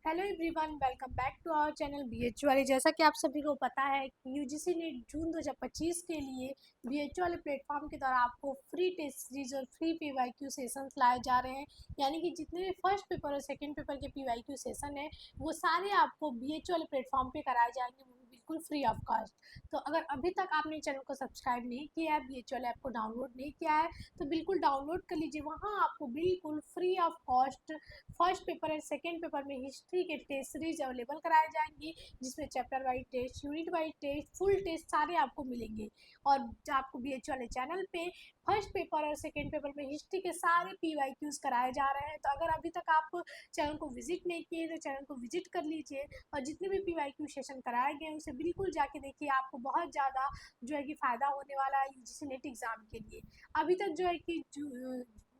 Hello everyone, welcome back to our channel BHU वाले। जैसा कि आप सभी को पता है कि यूजीसी ने जून 2025 के लिए बीएचयू वाले प्लेटफॉर्म के द्वारा आपको फ्री टेस्ट सीरीज और फ्री पीवाईक्यू सेशंस लाए जा रहे हैं। यानी कि जितने भी फर्स्ट पेपर और सेकंड पेपर के पीवाईक्यू सेशन है वो सारे आपको बीएचयू वाले प्लेटफॉर्म पे कराए जाएंगे, वो भी बिल्कुल फ्री ऑफ कॉस्ट। तो अगर अभी तक आपने चैनल को सब्सक्राइब नहीं किया है, बीएचयू वाले ऐप को डाउनलोड नहीं किया है, तो बिल्कुल डाउनलोड कर लीजिए। वहाँ आपको बिल्कुल free of cost first paper and second paper में हिस्ट्री के टेस्ट सीरीज अवेलेबल कराए जाएंगे, जिसमें chapter wise test, unit wise test, full test सारे आपको मिलेंगे। और जो आपको बीएचयू वाले चैनल पे फर्स्ट पेपर और सेकेंड पेपर में हिस्ट्री के सारे पीवाईक्यूज कराए जा रहे हैं। तो अगर अभी तक आप चैनल को विजिट नहीं किए तो चैनल को विजिट कर लीजिए, और जितने भी पीवाईक्यू सेशन कराए गए उसे बिल्कुल जाके देखिए। आपको बहुत ज़्यादा जो है कि फ़ायदा होने वाला है यूजीसी नेट एग्ज़ाम के लिए। अभी तक जो है कि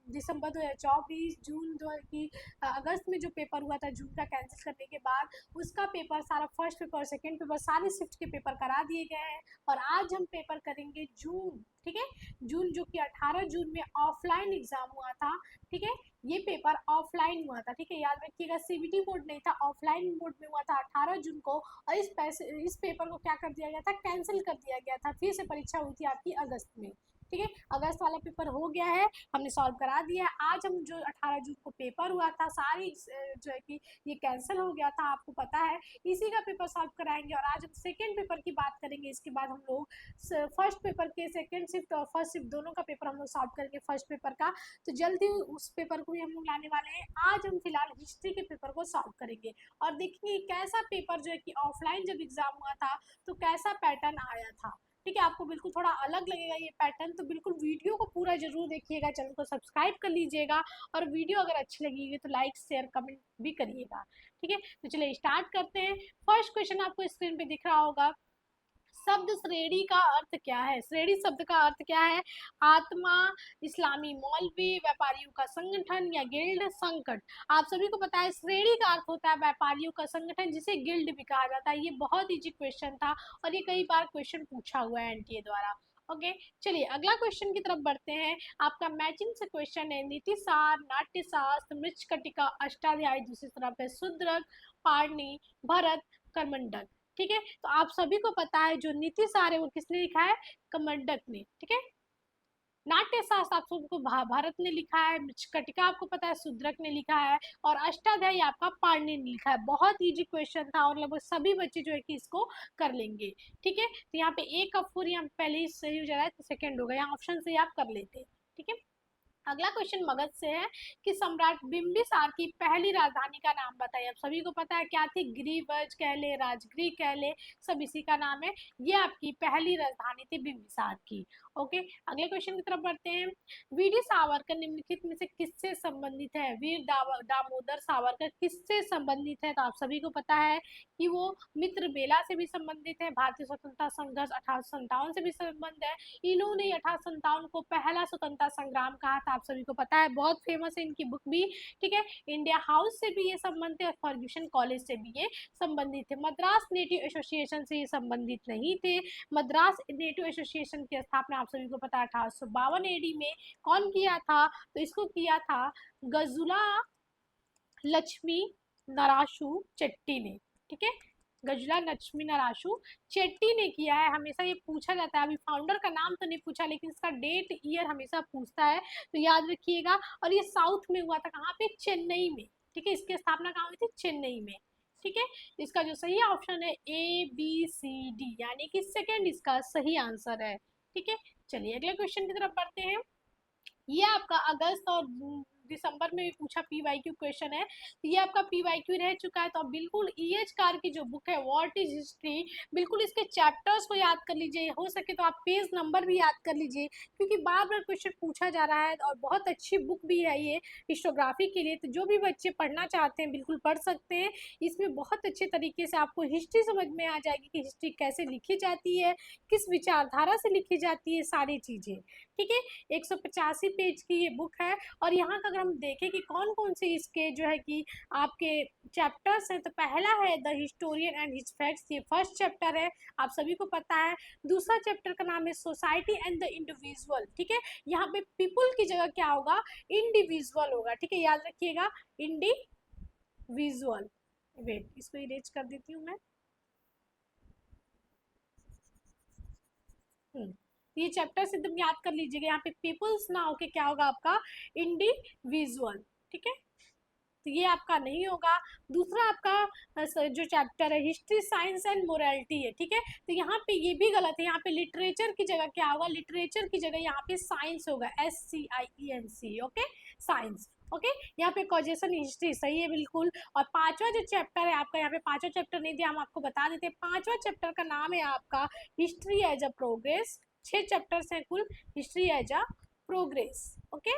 दिसंबर 2024, जून जो है कि अगस्त में जो पेपर हुआ था जून का कैंसिल करने के बाद, उसका पेपर सारा फर्स्ट पेपर सेकंड पेपर सारे शिफ्ट के पेपर करा दिए गए हैं। और आज हम पेपर करेंगे जून, ठीक है, जून जो कि 18 जून में ऑफलाइन एग्जाम हुआ था। ठीक है, ये पेपर ऑफलाइन हुआ था। ठीक है, याद रखिएगा, सीबीटी मोड नहीं था, ऑफलाइन मोड में हुआ था 18 जून को। और इस पेपर को क्या कर दिया गया था, कैंसिल कर दिया गया था। फिर से परीक्षा हुई थी आपकी अगस्त में। ठीक है, अगस्त वाला पेपर हो गया है, हमने सॉल्व करा दिया है। आज हम जो 18 जून को पेपर हुआ था सारी जो है कि ये कैंसिल हो गया था, आपको पता है, इसी का पेपर सॉल्व कराएंगे। और आज हम सेकेंड पेपर की बात करेंगे। इसके बाद हम लोग फर्स्ट पेपर के सेकेंड शिफ्ट और फर्स्ट शिफ्ट दोनों का पेपर हम लोग सॉल्व करेंगे फर्स्ट पेपर का। तो जल्दी उस पेपर को भी हम लोग लाने वाले हैं। आज हम फिलहाल हिस्ट्री के पेपर को सॉल्व करेंगे और देखिए कैसा पेपर जो है कि ऑफलाइन जब एग्जाम हुआ था तो कैसा पैटर्न आया था। ठीक है, आपको बिल्कुल थोड़ा अलग लगेगा ये पैटर्न, तो बिल्कुल वीडियो को पूरा जरूर देखिएगा, चैनल को सब्सक्राइब कर लीजिएगा। और वीडियो अगर अच्छी लगेगी तो लाइक शेयर कमेंट भी करिएगा। ठीक है, तो चलिए स्टार्ट करते हैं। फर्स्ट क्वेश्चन आपको स्क्रीन पे दिख रहा होगा। शब्द श्रेणी का अर्थ क्या है? श्रेणी शब्द का अर्थ क्या है? आत्मा, इस्लामी मौलवी, व्यापारियों का संगठन या गिल्ड, संकट। आप सभी को पता है श्रेणी का अर्थ होता है व्यापारियों का संगठन, जिसे गिल्ड भी कहा जाता है। ये बहुत इजी क्वेश्चन था और ये कई बार क्वेश्चन पूछा हुआ है एनटीए द्वारा। ओके, चलिए अगला क्वेश्चन की तरफ बढ़ते हैं। आपका मैचिंग से क्वेश्चन है। नीतिसार, नाट्यशास्त्र, मृच्छकटिका, अष्टाध्यायी, दूसरी तरफ है शूद्रक, पाणिनि, भरत, करमंडक। ठीक है, तो आप सभी को पता है जो नीति सार है वो किसने लिखा है? कमंडक ने। ठीक है, नाट्य शास्त्र आप सबको भारत ने लिखा है, मृच्छकटिका आपको पता है शूद्रक ने लिखा है, और अष्टाध्यायी आपका पाणिनि ने लिखा है। बहुत इजी क्वेश्चन था और लगभग सभी बच्चे जो है कि इसको कर लेंगे। ठीक है, तो यहाँ पे एक का फूर यहाँ पहले ही सही हो जा रहा है तो सेकंड होगा, यहाँ ऑप्शन से आप कर लेते हैं। ठीक है, अगला क्वेश्चन मगध से है कि सम्राट बिंबिसार की पहली राजधानी का नाम बताइए। आप सभी को पता है क्या थी? गिरिवज कह ले, राजगृह कह ले, सब इसी का नाम है। ये आपकी पहली राजधानी थी बिंबिसार की। ओके, अगले क्वेश्चन की तरफ बढ़ते हैं। वीडी सावरकर निम्नलिखित में से किससे संबंधित है? वीर दामोदर सावरकर किससे संबंधित है? तो आप सभी को पता है कि वो मित्र बेला से भी संबंधित है। भारतीय स्वतंत्रता संघर्ष 1857 से भी संबंध है। इन्होंने 1857 को पहला स्वतंत्रता संग्राम कहा था, आप सभी को पता है, बहुत फेमस है इनकी बुक भी। ठीक है, इंडिया हाउस से भी ये संबंधित है और फर्ग्यूसन कॉलेज से भी ये संबंधित है। मद्रास नेटिव एसोसिएशन से ये संबंधित नहीं थे। मद्रास नेटिव एसोसिएशन की स्थापना आप सभी को पता है 1852 एडी में कौन किया था? तो इसको किया था गजुला लक्ष्मी नराशु चेट्टी ने। ठीक है, गजुला लक्ष्मी नराशु चेट्टी ने किया है। हमेशा ये पूछा जाता है, अभी फाउंडर का नाम तो नहीं पूछा लेकिन इसका डेट ईयर हमेशा पूछता है, तो याद रखिएगा। और ये साउथ में हुआ था, कहाँ पे? चेन्नई में। ठीक है, इसकी स्थापना कहाँ हुई थी? चेन्नई में। ठीक है, इसका जो सही ऑप्शन है ABCD, यानी कि सेकेंड इसका सही आंसर है। ठीक है, चलिए अगले क्वेश्चन की तरफ बढ़ते हैं। ये आपका अगस्त और दिसंबर में भी पूछा पीवाईक्यू क्वेश्चन है, तो ये आपका पीवाईक्यू रह चुका है। तो आप बिल्कुल EH कार की जो बुक है व्हाट इज हिस्ट्री, बिल्कुल इसके चैप्टर्स को याद कर लीजिए, हो सके तो आप पेज नंबर भी याद कर लीजिए, क्योंकि बार बार क्वेश्चन पूछा जा रहा है और बहुत अच्छी बुक भी है ये हिस्टोग्राफी के लिए। तो जो भी बच्चे पढ़ना चाहते हैं बिल्कुल पढ़ सकते हैं। इसमें बहुत अच्छे तरीके से आपको हिस्ट्री समझ में आ जाएगी कि हिस्ट्री कैसे लिखी जाती है, किस विचारधारा से लिखी जाती है, सारी चीजें। ठीक है, 185 पेज की ये बुक है। और यहाँ का अगर हम देखें कि कौन कौन से इसके जो है कि आपके चैप्टर्स हैं, तो पहला है the historian and his facts, ये फर्स्ट चैप्टर है, आप सभी को पता है। दूसरा चैप्टर का नाम है सोसाइटी एंड द इंडिविजुअल। ठीक है, यहाँ पे पीपुल की जगह क्या होगा? इंडिविजुअल होगा। ठीक है, याद रखिएगा, इंडिविजुअल। वेट, इसको इरेज कर देती हूँ मैं। ये चैप्टर्स एकदम याद कर लीजिएगा। यहाँ पे पीपल्स ना होके क्या होगा आपका, इंडिविजुअल। ठीक है, तो ये आपका नहीं होगा। दूसरा आपका जो चैप्टर है हिस्ट्री साइंस एंड मोरालिटी है। ठीक है, तो यहाँ पे ये भी गलत है। यहाँ पे लिटरेचर की जगह क्या होगा, लिटरेचर की जगह यहाँ पे साइंस होगा, SCIENC। Okay, science. ओके, यहाँ पे कॉजेशन हिस्ट्री सही है बिल्कुल। और पांचवा जो चैप्टर है आपका, यहाँ पे पांचवा चैप्टर नहीं दिया, हम आपको बता देते हैं। पांचवा चैप्टर का नाम है आपका history as a progress. 6 chapters हैं कुल, history as a progress. Okay,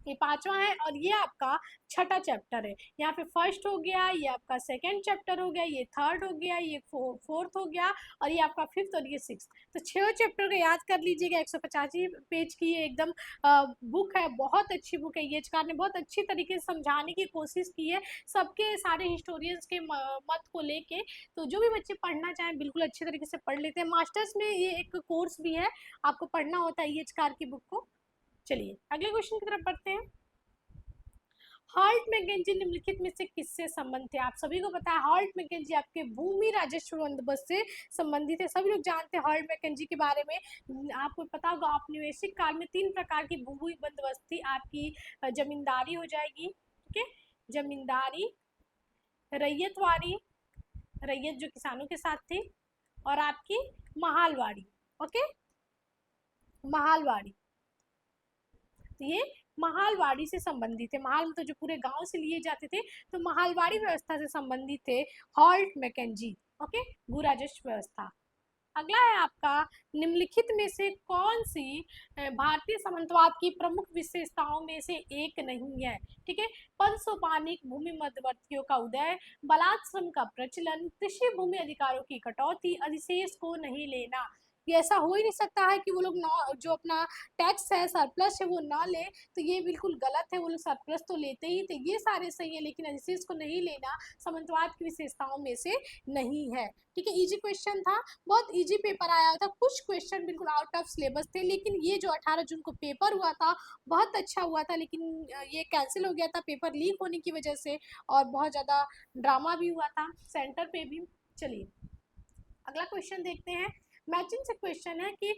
ये पांचवा है और ये आपका छठा चैप्टर है। यहाँ पे फर्स्ट हो गया, ये आपका सेकंड चैप्टर हो गया, ये थर्ड हो गया, ये फोर्थ हो गया, और ये आपका फिफ्थ और ये सिक्स। तो 6 चैप्टर को याद कर लीजिएगा। 185 पेज की ये एकदम बुक है, बहुत अच्छी बुक है। येचकार ने बहुत अच्छी तरीके से समझाने की कोशिश की है सबके, सारे हिस्टोरियंस के मत को लेके। तो जो भी बच्चे पढ़ना चाहें बिल्कुल अच्छे तरीके से पढ़ लेते हैं। मास्टर्स में ये एक कोर्स भी है, आपको पढ़ना होता है येचकार की बुक को। चलिए अगले क्वेश्चन की तरफ बढ़ते हैं। हॉल्ट मैकेंजी निम्नलिखित में से किससे संबंधित है? आप सभी को पता है हॉल्ट मैकेंजी आपके भूमि राजस्व बंदोबस्त से संबंधित है। सभी लोग जानते हैं हॉल्ट मैकेंजी के बारे में। आपको पता होगा औपनिवेशिक काल में 3 प्रकार की भूमि बंदोबस्त थी। आपकी जमींदारी हो जाएगी, ठीक है, जमींदारी, रैयतवाड़ी, रैयत जो किसानों के साथ थी, और आपकी महालवाड़ी। ओके, महालवाड़ी, तो ये महालवाड़ी से संबंधित है। महाल तो जो पूरे गांव से लिए जाते थे, तो महालवाड़ी व्यवस्था से संबंधित थे हॉल्ट मैकेंजी। ओके, भू राजस्व व्यवस्था। अगला है आपका, निम्नलिखित में से कौन सी भारतीय सामंतवाद की प्रमुख विशेषताओं में से एक नहीं है? ठीक है, पंसोपानिक भूमि मध्यवर्तियों का उदय, बलात्श्रम का प्रचलन, कृषि भूमि अधिकारों की कटौती, अधिशेष को नहीं लेना। ये ऐसा हो ही नहीं सकता है कि वो लोग जो अपना टैक्स है, सरप्लस है, वो ना ले। तो ये बिल्कुल गलत है, वो लोग सरप्लस तो लेते ही थे, ये सारे सही है, लेकिन अधिशेष को नहीं लेना सामंतवाद की विशेषताओं में से नहीं है। ठीक है, इजी क्वेश्चन था, बहुत इजी पेपर आया था। कुछ क्वेश्चन बिल्कुल आउट ऑफ सिलेबस थे, लेकिन ये जो 18 जून को पेपर हुआ था बहुत अच्छा हुआ था, लेकिन ये कैंसिल हो गया था पेपर लीक होने की वजह से, और बहुत ज़्यादा ड्रामा भी हुआ था सेंटर पे भी। चलिए अगला क्वेश्चन देखते हैं। मैचिंग से क्वेश्चन है कि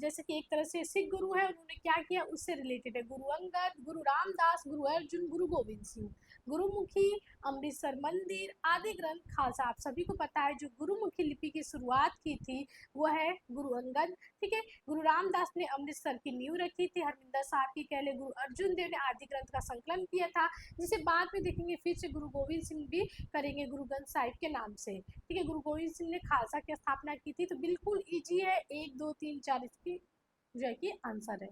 जैसे कि एक तरह से सिख गुरु है, उन्होंने क्या किया उससे रिलेटेड है। गुरु अंगद, गुरु रामदास, गुरु अर्जुन, गुरु गोविंद सिंह। गुरुमुखी, अमृतसर मंदिर, आदि ग्रंथ खालसा। आप सभी को पता है जो गुरुमुखी लिपि की शुरुआत की थी वो है गुरु अंगद। ठीक है, गुरु रामदास ने अमृतसर की नींव रखी थी। हरमिंदर साहब की कह ले, गुरु अर्जुन देव ने आदि ग्रंथ का संकलन किया था, जिसे बाद में देखेंगे फिर से गुरु गोविंद सिंह भी करेंगे गुरु ग्रंथ साहिब के नाम से। ठीक है, गुरु गोविंद सिंह ने खालसा की स्थापना की थी। तो बिल्कुल इजी है, 1 2 3 4 इसकी जो है कि आंसर है।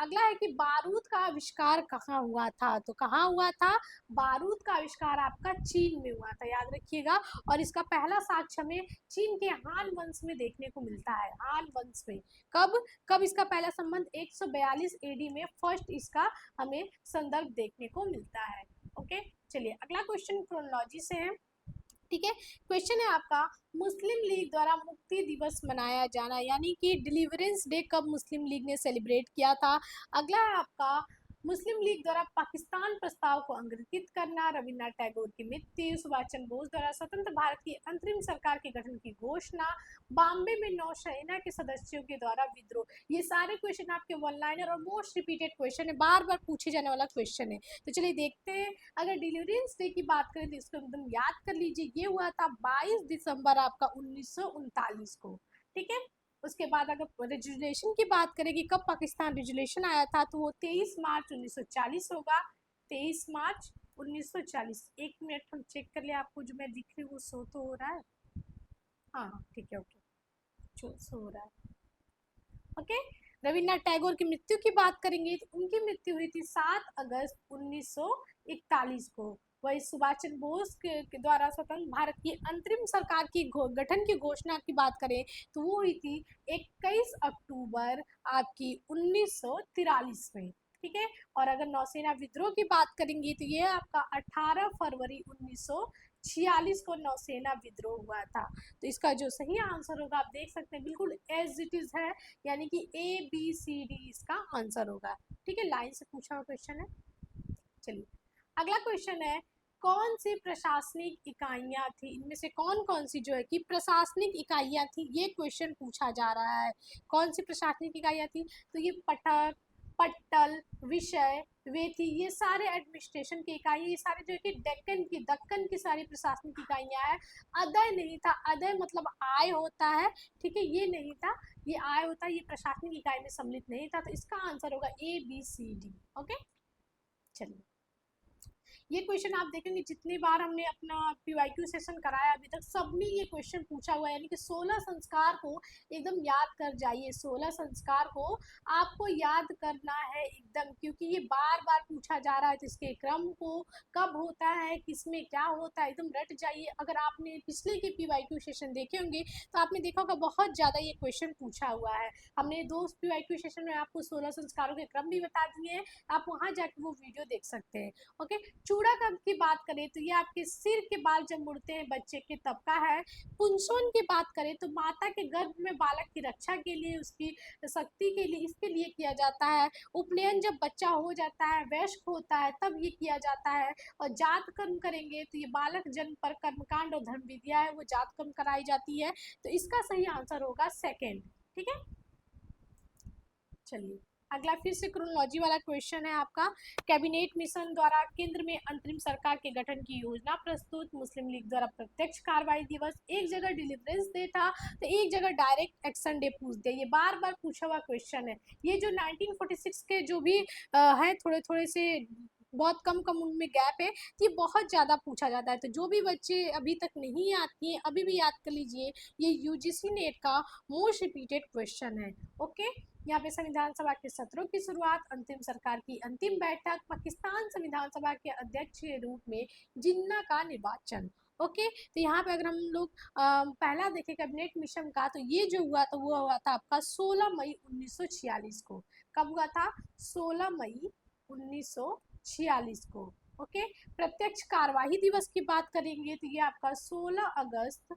अगला है कि बारूद का आविष्कार कहाँ हुआ था? तो कहाँ हुआ था? बारूद का आविष्कार आपका चीन में हुआ था, याद रखिएगा। और इसका पहला साक्ष्य हमें चीन के हान वंश में देखने को मिलता है। हान वंश में कब कब इसका पहला संबंध 142 एडी में फर्स्ट इसका हमें संदर्भ देखने को मिलता है। ओके, चलिए अगला क्वेश्चन क्रोनोलॉजी से है। ठीक है, क्वेश्चन है आपका, मुस्लिम लीग द्वारा मुक्ति दिवस मनाया जाना, यानी कि डिलीवरेंस डे कब मुस्लिम लीग ने सेलिब्रेट किया था? अगला है आपका, मुस्लिम लीग द्वारा पाकिस्तान प्रस्ताव को अंगीकृत करना, रविन्द्रनाथ टैगोर की मृत्यु, सुभाष चंद्र बोस द्वारा स्वतंत्र भारत की अंतरिम सरकार के गठन की घोषणा, बॉम्बे में नौसेना के सदस्यों के द्वारा विद्रोह। ये सारे क्वेश्चन आपके वन लाइनर और मोस्ट रिपीटेड क्वेश्चन है, बार बार पूछे जाने वाला क्वेश्चन है। तो चलिए देखते हैं। अगर डिलीवरेंस डे की बात करें तो इसको एकदम याद कर लीजिए, ये हुआ था 22 दिसंबर आपका 1939 को। ठीक है, उसके बाद अगर रेजुलेशन की बात करें कि कब पाकिस्तान रेजुलेशन आया था, तो वो 23 मार्च 1940 होगा। 23 मार्च 1940। एक मिनट हम चेक कर ले, आपको जो मैं दिख रही हूँ वो शो तो हो रहा है? हाँ हाँ ठीक है, ओके, शो हो रहा है। ओके, रविन्द्रनाथ टैगोर की मृत्यु की बात करेंगे तो उनकी मृत्यु हुई थी 7 अगस्त 1941 को। वही सुभाष चंद्र बोस के द्वारा स्वतंत्र भारत की अंतरिम सरकार की गठन की घोषणा की बात करें तो वो हुई थी 21 अक्टूबर आपकी 1943 में। ठीक है, और अगर नौसेना विद्रोह की बात करेंगे तो ये आपका 18 फरवरी 1946 को नौसेना विद्रोह हुआ था। तो इसका जो सही आंसर होगा आप देख सकते हैं, बिल्कुल एज इट इज है, यानी कि ABCD इसका आंसर होगा। ठीक है, लाइन से पूछा हुआ क्वेश्चन है। चलिए अगला क्वेश्चन है, कौन सी प्रशासनिक इकाइयां थी, इनमें से कौन कौन सी जो है कि प्रशासनिक इकाइयां थी, ये क्वेश्चन पूछा जा रहा है। कौन सी प्रशासनिक इकाइयां थी, तो ये पटक, पट्टल, विषय, वेथी, ये सारे एडमिनिस्ट्रेशन की इकाई, ये सारे जो है कि दक्कन की सारी प्रशासनिक इकाइयां हैं। अदय नहीं था, अदय मतलब आय होता है, ठीक है, ये नहीं था, ये आय होता है, ये प्रशासनिक इकाई में सम्मिलित नहीं था। तो इसका आंसर होगा ABCD। ओके, चलिए, ये क्वेश्चन आप देखेंगे जितनी बार हमने अपना PYQ सेशन कराया अभी तक, सब में ये क्वेश्चन पूछा हुआ है। यानी कि 16 संस्कार को एकदम याद कर जाइए, 16 संस्कार को आपको याद करना है एकदम, क्योंकि ये बार बार पूछा जा रहा है। तो इसके क्रम को कब होता है, किसमें क्या होता है, एकदम रट जाइए। अगर आपने पिछले के PYQ सेशन देखे होंगे तो आपने देखा होगा बहुत ज़्यादा ये क्वेश्चन पूछा हुआ है। हमने 2 PYQ सेशन में आपको 16 संस्कारों के क्रम भी बता दिए हैं, आप वहाँ जाकर वो वीडियो देख सकते हैं। ओके, चूड़ा कब की बात करें तो ये आपके सिर के बाल जब मुड़ते हैं बच्चे के तब का है। पुंसवन की बात करें तो माता के गर्भ में बालक की रक्षा के लिए, उसकी शक्ति के लिए, इसके लिए किया जाता है। उपनयन जब बच्चा हो जाता है, वयस्क होता है, तब ये किया जाता है। और जात कर्म करेंगे तो ये बालक जन्म पर कर्मकांड और धर्म विद्या है, वो जात कर्म कराई जाती है। तो इसका सही आंसर होगा सेकेंड। ठीक है, चलिए अगला फिर से क्रोनोलॉजी वाला क्वेश्चन है आपका। कैबिनेट मिशन द्वारा केंद्र में अंतरिम सरकार के गठन की योजना प्रस्तुत। मुस्लिम लीग द्वारा प्रत्यक्ष कार्रवाई दिवस, एक जगह डिलीवरेंस डे था तो एक जगह डायरेक्ट एक्शन डे पूछ दिया। ये बार बार पूछा हुआ क्वेश्चन है। ये जो 1946 के जो भी है, थोड़े थोड़े से बहुत कम कम उनमें गैप है, ये बहुत ज़्यादा पूछा जाता है। तो जो भी बच्चे अभी तक नहीं याद किए, अभी भी याद कर लीजिए, ये UGC नेट का मोस्ट रिपीटेड क्वेश्चन है। ओके, यहाँ पे संविधान सभा के सत्रों की शुरुआत, अंतिम सरकार की अंतिम बैठक, पाकिस्तान संविधान सभा के अध्यक्ष के रूप में जिन्ना का निर्वाचन। ओके, तो यहाँ पे अगर हम लोग पहला देखें कैबिनेट मिशन का, तो ये जो हुआ तो वो हुआ था आपका 16 मई 1946 को। कब हुआ था? 16 मई 1946 को। ओके, प्रत्यक्ष कार्यवाही दिवस की बात करेंगे तो ये आपका 16 अगस्त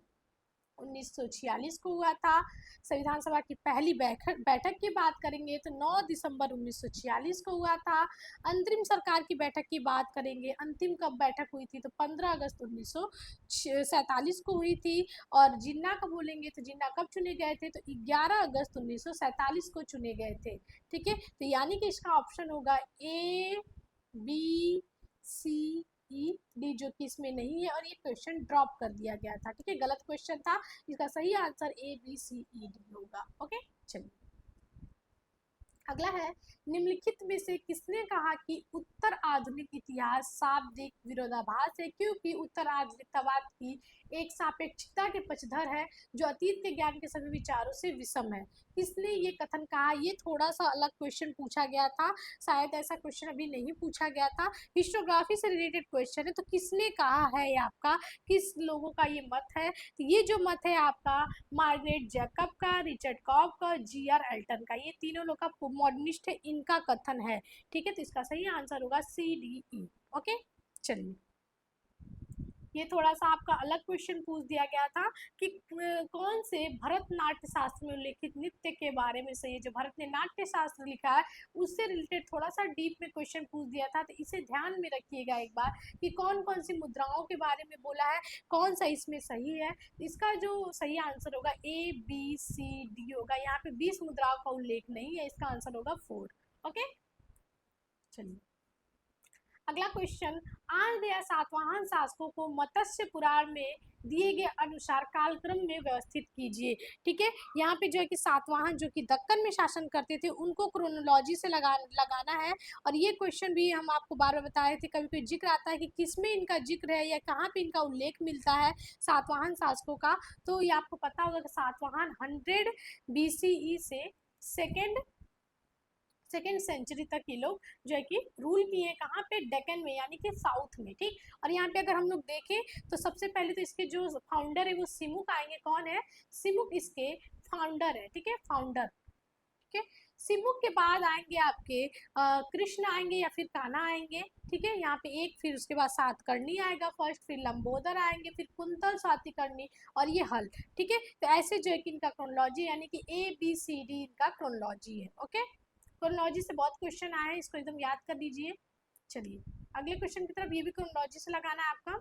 1946 को हुआ था। संविधान सभा की पहली बैठक की बात करेंगे तो 9 दिसंबर 1946 को हुआ था। अंतरिम सरकार की बैठक की बात करेंगे, अंतिम कब बैठक हुई थी तो 15 अगस्त 1947 को हुई थी। और जिन्ना का बोलेंगे तो जिन्ना कब चुने गए थे तो 11 अगस्त 1947 को चुने गए थे। ठीक है, तो यानी कि इसका ऑप्शन होगा ABCD, जो कि इसमें नहीं है, और ये क्वेश्चन ड्रॉप कर दिया गया था। ठीक है, गलत क्वेश्चन था, इसका सही आंसर ABCD होगा। ओके, चलिए अगला है, निम्नलिखित में से किसने कहा कि उत्तर आधुनिक इतिहास शाब्दिक विरोधाभास है, क्योंकि उत्तर आधुनिकतावाद की एक सापेक्षिकता के पक्षधर है जो अतीत के ज्ञान के सभी विचारों से विषम है। किसने ये कथन कहा? ये थोड़ा सा अलग क्वेश्चन पूछा गया था, शायद ऐसा क्वेश्चन अभी नहीं पूछा गया था। हिस्टोग्राफी से रिलेटेड क्वेश्चन है, तो किसने कहा है ये आपका, किस लोगों का ये मत है? तो ये जो मत है आपका मार्गरेट जैकब का, रिचर्ड कॉब का, GR एल्टन का, ये तीनों लोग का मॉडर्निस्ट है, इनका कथन है। ठीक है, तो इसका सही आंसर होगा CDE। ओके, चलिए ये थोड़ा सा आपका अलग क्वेश्चन पूछ दिया गया था कि कौन से भरतनाट्य शास्त्र में उल्लेखित नृत्य के बारे में से, ये जो भरत ने नाट्य शास्त्र लिखा है उससे रिलेटेड थोड़ा सा डीप में क्वेश्चन पूछ दिया था। तो इसे ध्यान में रखिएगा एक बार कि कौन कौन सी मुद्राओं के बारे में बोला है, कौन सा इसमें सही है। इसका जो सही आंसर होगा ABCD होगा। यहाँ पे 20 मुद्राओं का उल्लेख नहीं है, इसका आंसर होगा 4। ओके, चलिए अगला क्वेश्चन, आंध्र या सातवाहन शासकों को मत्स्य पुराण में दिए गए अनुसार कालक्रम में व्यवस्थित कीजिए। ठीक है, यहाँ पे जो है कि सातवाहन जो कि दक्कन में शासन करते थे उनको क्रोनोलॉजी से लगाना है। और ये क्वेश्चन भी हम आपको बार बार बताए थे, कभी कोई जिक्र आता है कि किसमें इनका जिक्र है या कहाँ पे इनका उल्लेख मिलता है सातवाहन शासकों का, तो ये आपको पता होगा कि सातवाहन 100 BCE से सेकेंड सेंचुरी तक ये लोग जो है कि रूल किए हैं। कहाँ पे? डेक्कन में, यानी कि साउथ में। ठीक, और यहाँ पे अगर हम लोग देखें तो सबसे पहले तो इसके जो फाउंडर है वो सिमुक आएंगे। कौन है? सिमुक इसके फाउंडर है। ठीक है, फाउंडर। ठीक है, सिमुक के बाद आएंगे आपके कृष्ण आएंगे या फिर कान्हा आएंगे। ठीक है, यहाँ पे एक, फिर उसके बाद सातकर्णी आएगा फर्स्ट, फिर लंबोदर आएंगे, फिर कुंतल, सातकर्णी और ये हल। ठीक है, तो ऐसे जो है कि इनका क्रोनोलॉजी, यानी कि ABCD इनका क्रोनोलॉजी है। ओके, क्रोनोलॉजी से बहुत क्वेश्चन आए हैं, इसको एकदम याद कर लीजिए। चलिए अगले क्वेश्चन की तरफ, ये भी क्रोनोलॉजी से लगाना है आपका।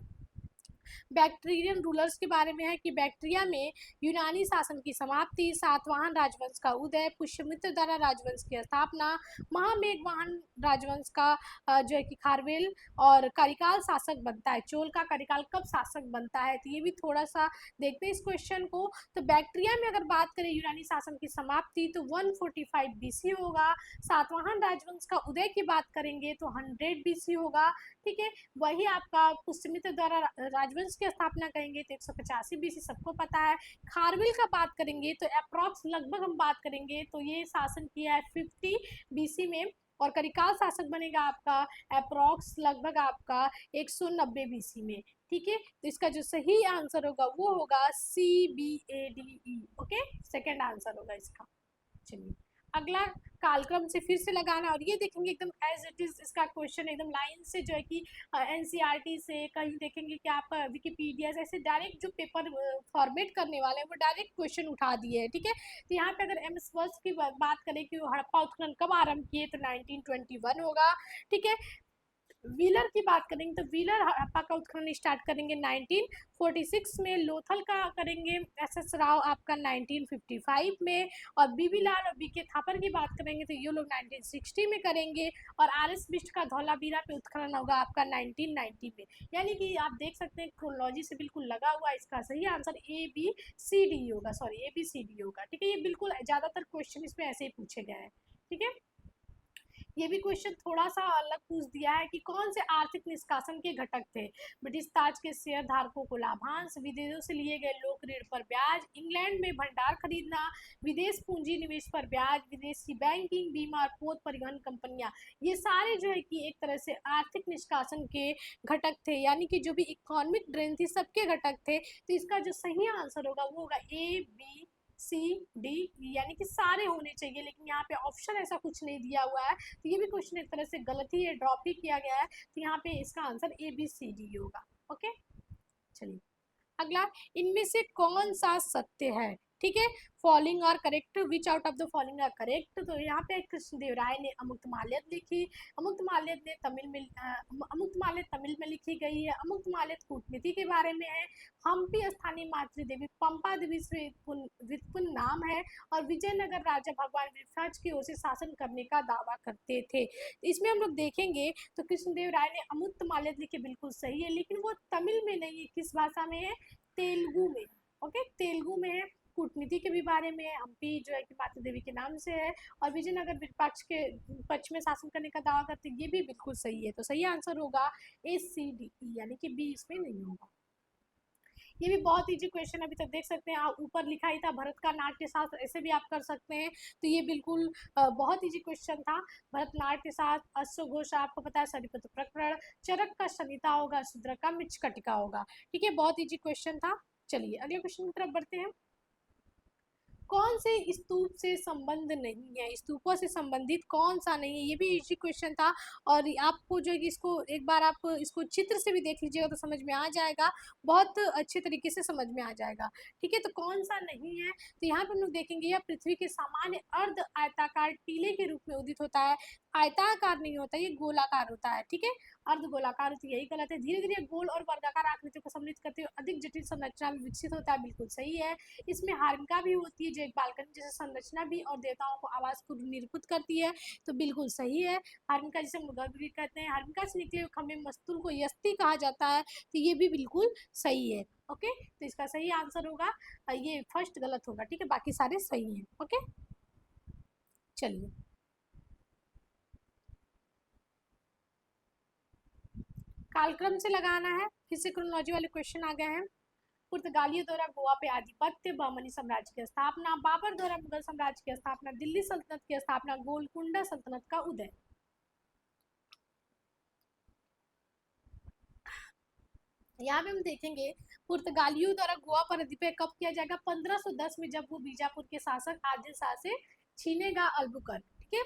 बैक्ट्रियन रूलर्स के बारे में है कि बैक्ट्रिया में यूनानी शासन की समाप्ति, सातवाहन राजवंश का उदय, पुष्यमित्र द्वारा राजवंश की स्थापना, महामेघवाहन राजवंश का जो है कि खारवेल और करिकाल शासक बनता है। चोल का करिकाल कब शासक बनता है, तो ये भी थोड़ा सा देखते हैं इस क्वेश्चन को। तो बैक्ट्रिया में अगर बात करें यूनानी शासन की समाप्ति तो 145 बीसी होगा। सातवाहन राजवंश का उदय की बात करेंगे तो 100 बीसी होगा। ठीक है, वही आपका पुष्यमित्र द्वारा राजवंश की स्थापना करेंगे तो 185 बीसी, सबको पता है। खारवेल का बात करेंगे तो अप्रॉक्स लगभग हम बात करेंगे तो ये शासन किया है 50 बीसी में, और करिकाल शासक बनेगा आपका अप्रॉक्स लगभग आपका 190 बीसी में। ठीक है, तो इसका जो सही आंसर होगा वो होगा CBADE। ओके, सेकेंड आंसर होगा इसका। चलिए अगला कालक्रम से फिर से लगाना, और ये देखेंगे एकदम एज इट इज इसका क्वेश्चन एकदम लाइन से जो है कि NCERT से कहीं देखेंगे कि आप विकिपीडिया से ऐसे डायरेक्ट जो पेपर फॉर्मेट करने वाले हैं वो डायरेक्ट क्वेश्चन उठा दिए हैं। ठीक है, तो यहाँ पे अगर MS वर्ष की बात करें कि हड़प्पा उत्खनन कब आरंभ किए तो 1921 होगा। ठीक है, व्हीलर की बात करेंगे तो व्हीलर हड़प्पा का उत्खनन स्टार्ट करेंगे 1946 में। लोथल का करेंगे SS राव आपका 1955 में, और बीबी लाल और BK थापर की बात करेंगे तो ये लोग 1960 में करेंगे, और RS बिष्ट का धौलावीरा पे उत्खनन होगा आपका 1990 में। यानी कि आप देख सकते हैं क्रोनोलॉजी से बिल्कुल लगा हुआ, इसका सही आंसर ABCD होगा, सॉरी ABCD होगा। ठीक है, ये बिल्कुल ज़्यादातर क्वेश्चन इसमें ऐसे ही पूछे गए हैं। ठीक है, ये भी क्वेश्चन थोड़ा सा अलग पूछ दिया है कि कौन से आर्थिक निष्कासन के घटक थे। ब्रिटिश ताज के शेयर धारकों को लाभांश, विदेशों से लिए गए लोक ऋण पर ब्याज, इंग्लैंड में भंडार खरीदना, विदेश पूंजी निवेश पर ब्याज, विदेशी बैंकिंग, बीमा और पोत परिवहन कंपनियां, ये सारे जो है कि एक तरह से आर्थिक निष्कासन के घटक थे, यानी कि जो भी इकोनॉमिक ड्रेन थी सबके घटक थे। तो इसका जो सही आंसर होगा वो होगा ABCD, यानी कि सारे होने चाहिए, लेकिन यहाँ पे ऑप्शन ऐसा कुछ नहीं दिया हुआ है, तो ये भी क्वेश्चन एक तरह से गलत ही है, ड्रॉप ही किया गया है। तो यहाँ पे इसका आंसर ABCD होगा। ओके, चलिए अगला, इनमें से कौन सा सत्य है। ठीक है, following are correct, which out of the following are correct. तो यहाँ पे कृष्णदेव राय ने अमुक्तमाल्यद लिखी, अमुक्तमाल्यद ने तमिल में अमुक्तमाल्यद तमिल में लिखी गई है, अमुक्तमाल्यद कूटनीति के बारे में है, हम्पी स्थानीय मातृदेवी पंपा देवी से व्युत्पन्न नाम है, और विजयनगर राजा भगवान विराज की ओर से शासन करने का दावा करते थे। इसमें हम लोग देखेंगे तो कृष्णदेव राय ने अमुक्तमाल्यद लिखे, बिल्कुल सही है, लेकिन वो तमिल में नहीं है, किस भाषा में है, तेलुगु में। ओके, तेलुगु में है। कूटनीति के भी बारे में, हम्पी जो है कि माता देवी के नाम से है, और विजयनगर विपक्ष के पक्ष में शासन करने का दावा करते, ये भी बिल्कुल सही है। तो सही आंसर होगा ACDE, यानी कि B इसमें नहीं होगा। ये भी बहुत इजी क्वेश्चन अभी तक देख सकते हैं आप, ऊपर लिखा ही था भरत का नाट्य शास्त्र, ऐसे भी आप कर सकते हैं। तो ये बिल्कुल बहुत इजी क्वेश्चन था। भरतनाट्य शास्त्र, अश्वघोष आपको पता है, सरिपत प्रकरण, चरक का संहिता होगा, शूद्र का मृच्छकटिका होगा। ठीक है, बहुत इजी क्वेश्चन था। चलिए अगले क्वेश्चन की तरफ बढ़ते हैं। कौन से स्तूप से संबंध नहीं है, स्तूपों से संबंधित कौन सा नहीं है, ये भी इजी क्वेश्चन था। और आपको जो है कि इसको एक बार आप इसको चित्र से भी देख लीजिएगा तो समझ में आ जाएगा, बहुत अच्छे तरीके से समझ में आ जाएगा। ठीक है, तो कौन सा नहीं है, तो यहाँ पे हम लोग देखेंगे यह पृथ्वी के सामान्य अर्ध आयताकार टीले के रूप में उदित होता है, आयताकार नहीं होता, ये गोलाकार होता है। ठीक है, अर्ध गोलाकार होती है, यही गलत है। धीरे धीरे गोल और वर्गाकार आकृतियों को सम्मिलित करते हुए अधिक जटिल संरचना में विकसित होता है, बिल्कुल सही है। इसमें हार्मिका भी होती है, जो एक बालकनी जैसे संरचना भी, और देवताओं को आवास को निरूपित करती है, तो बिल्कुल सही है। हार्मिका जिसे हम गर्भ भी कहते हैं, हार्मिका से निकले हुए खंभे मस्तूल को यस्ती कहा जाता है, तो ये भी बिल्कुल सही है। ओके, तो इसका सही आंसर होगा, ये फर्स्ट गलत होगा। ठीक है, बाकी सारे सही हैं। ओके, चलिए कालक्रम से लगाना है, फिर से क्रोनोलॉजी वाले क्वेश्चन आ गए हैं। पुर्तगालियों द्वारा गोवा पे आधिपत्य, बहमनी साम्राज्य की स्थापना, बाबर द्वारा मुगल साम्राज्य की स्थापना, दिल्ली सल्तनत की स्थापना, गोलकुंडा सल्तनत का उदय। यहाँ पे हम देखेंगे पुर्तगालियों द्वारा गोवा पर अधिपत्य कब किया जाएगा, 1510 में, जब वो बीजापुर के शासक आदिल शाह से छीनेगा अल्बुकर्क। ठीक है,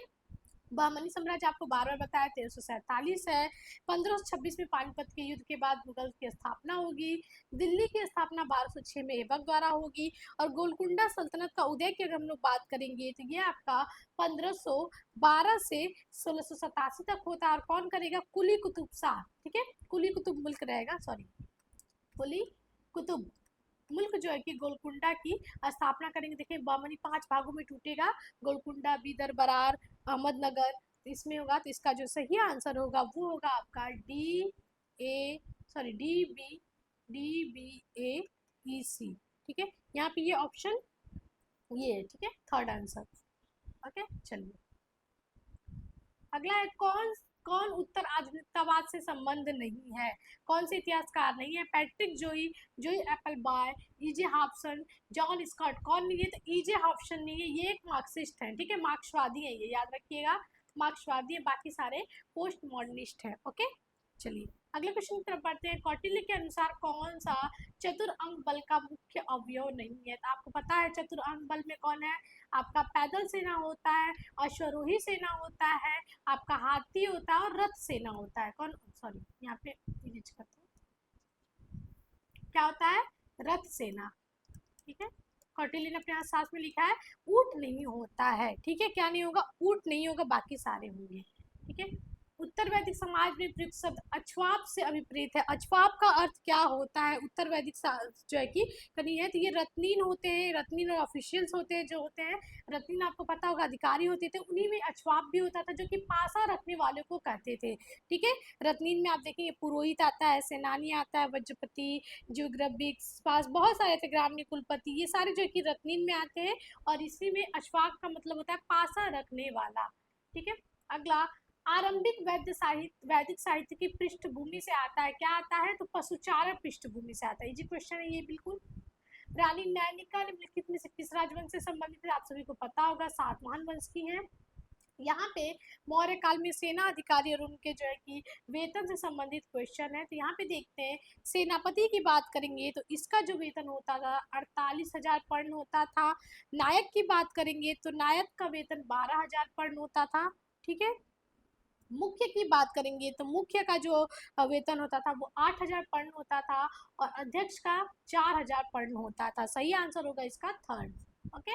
बहमनी साम्राज्य आपको बार बार बताया 1347 है। 1526 में पानीपत के युद्ध के बाद मुगल की स्थापना होगी। दिल्ली की स्थापना 1206 में ऐबक द्वारा होगी। और गोलकुंडा सल्तनत का उदय की अगर हम लोग बात करेंगे तो ये आपका 1512 से 1687 तक होता है। और कौन करेगा? कुली कुतुब शाह। ठीक है, कुली कुतुब मुल्क रहेगा, सॉरी कुली कुतुब मुल्क जो है कि गोलकुंडा की स्थापना करेंगे। देखिए बहमनी 5 भागों में टूटेगा, गोलकुंडा, बीदर, बरार, अहमदनगर, इसमें होगा। तो इसका जो सही आंसर होगा वो होगा आपका DBAEC। ठीक है, यहाँ पे ये ऑप्शन ये है। ठीक है, थर्ड आंसर। ओके, चलिए अगला है, कौन कौन उत्तर आधुनिकतावाद से संबंध नहीं है? कौन से इतिहासकार नहीं है? पैट्रिक जोई, जोई एप्पलबाय, ईजे हॉब्सन, जॉन स्कॉट। कौन नहीं है? तो ईजे हॉब्सन नहीं है, ये एक मार्क्सिस्ट है। ठीक है, मार्क्सवादी है, ये याद रखिएगा, मार्क्सवादी है। बाकी सारे पोस्ट मॉडर्निस्ट है। ओके, चलिए अगले क्वेश्चन की तरफ बढ़ते हैं। कौटिल्य के अनुसार कौन सा चतुरंग बल का मुख्य अवयव नहीं है? तो आपको पता है चतुरंग बल में कौन है? आपका पैदल सेना होता है, अश्वरोही सेना होता है, आपका हाथी होता है, और रथ सेना होता है। कौन, सॉरी यहाँ पे डिलीट करते हैं, क्या होता है? रथ सेना। ठीक है, कौटिल्य ने अपने यहाँ साथ में लिखा है ऊंट नहीं होता है। ठीक है, क्या नहीं होगा? ऊंट नहीं होगा, बाकी सारे होंगे। ठीक है, उत्तर वैदिक समाज में प्रयुक्त शब्द अछवाप से अभिप्रेत है। अछवाप का अर्थ क्या होता है? उत्तर वैदिक जो है कि कनी है, तो ये रत्नीन होते हैं, रत्नीन और ऑफिशियल्स होते हैं, जो होते हैं रत्नीन आपको पता होगा अधिकारी होते थे, उन्हीं में अछवाप भी होता था, जो कि पासा रखने वाले को कहते थे। ठीक है, रत्नीन में आप देखेंगे पुरोहित आता है, सेनानी आता है, वज्रपति, ज्योग्राफिक पास बहुत सारे थे, ग्रामीण कुलपति, ये सारे जो है कि रत्नीन में आते हैं। और इसी में अश्वाक का मतलब होता है पासा रखने वाला। ठीक है, अगला, आरंभिक वैदिक साहित्य की पृष्ठभूमि से आता है, क्या आता है? तो पशुचारण पृष्ठभूमि से आता है। ये क्वेश्चन है ये बिल्कुल। रानी नैनिका निम्नलिखित में से किस राजवंश से संबंधित है? आप सभी को पता होगा, सातवाहन वंश की है। यहाँ पे मौर्य काल में सेना अधिकारी और उनके जो है कि वेतन से संबंधित क्वेश्चन है। तो यहाँ पे देखते हैं, सेनापति की बात करेंगे तो इसका जो वेतन होता था 48,000 पर्ण होता था। नायक की बात करेंगे तो नायक का वेतन 12,000 पर्ण होता था। ठीक है, मुख्य की बात करेंगे तो मुख्य का जो वेतन होता था वो 8,000 पर्ण होता था। और अध्यक्ष का 4,000 पर्ण होता था। सही आंसर होगा इसका थर्ड। ओके,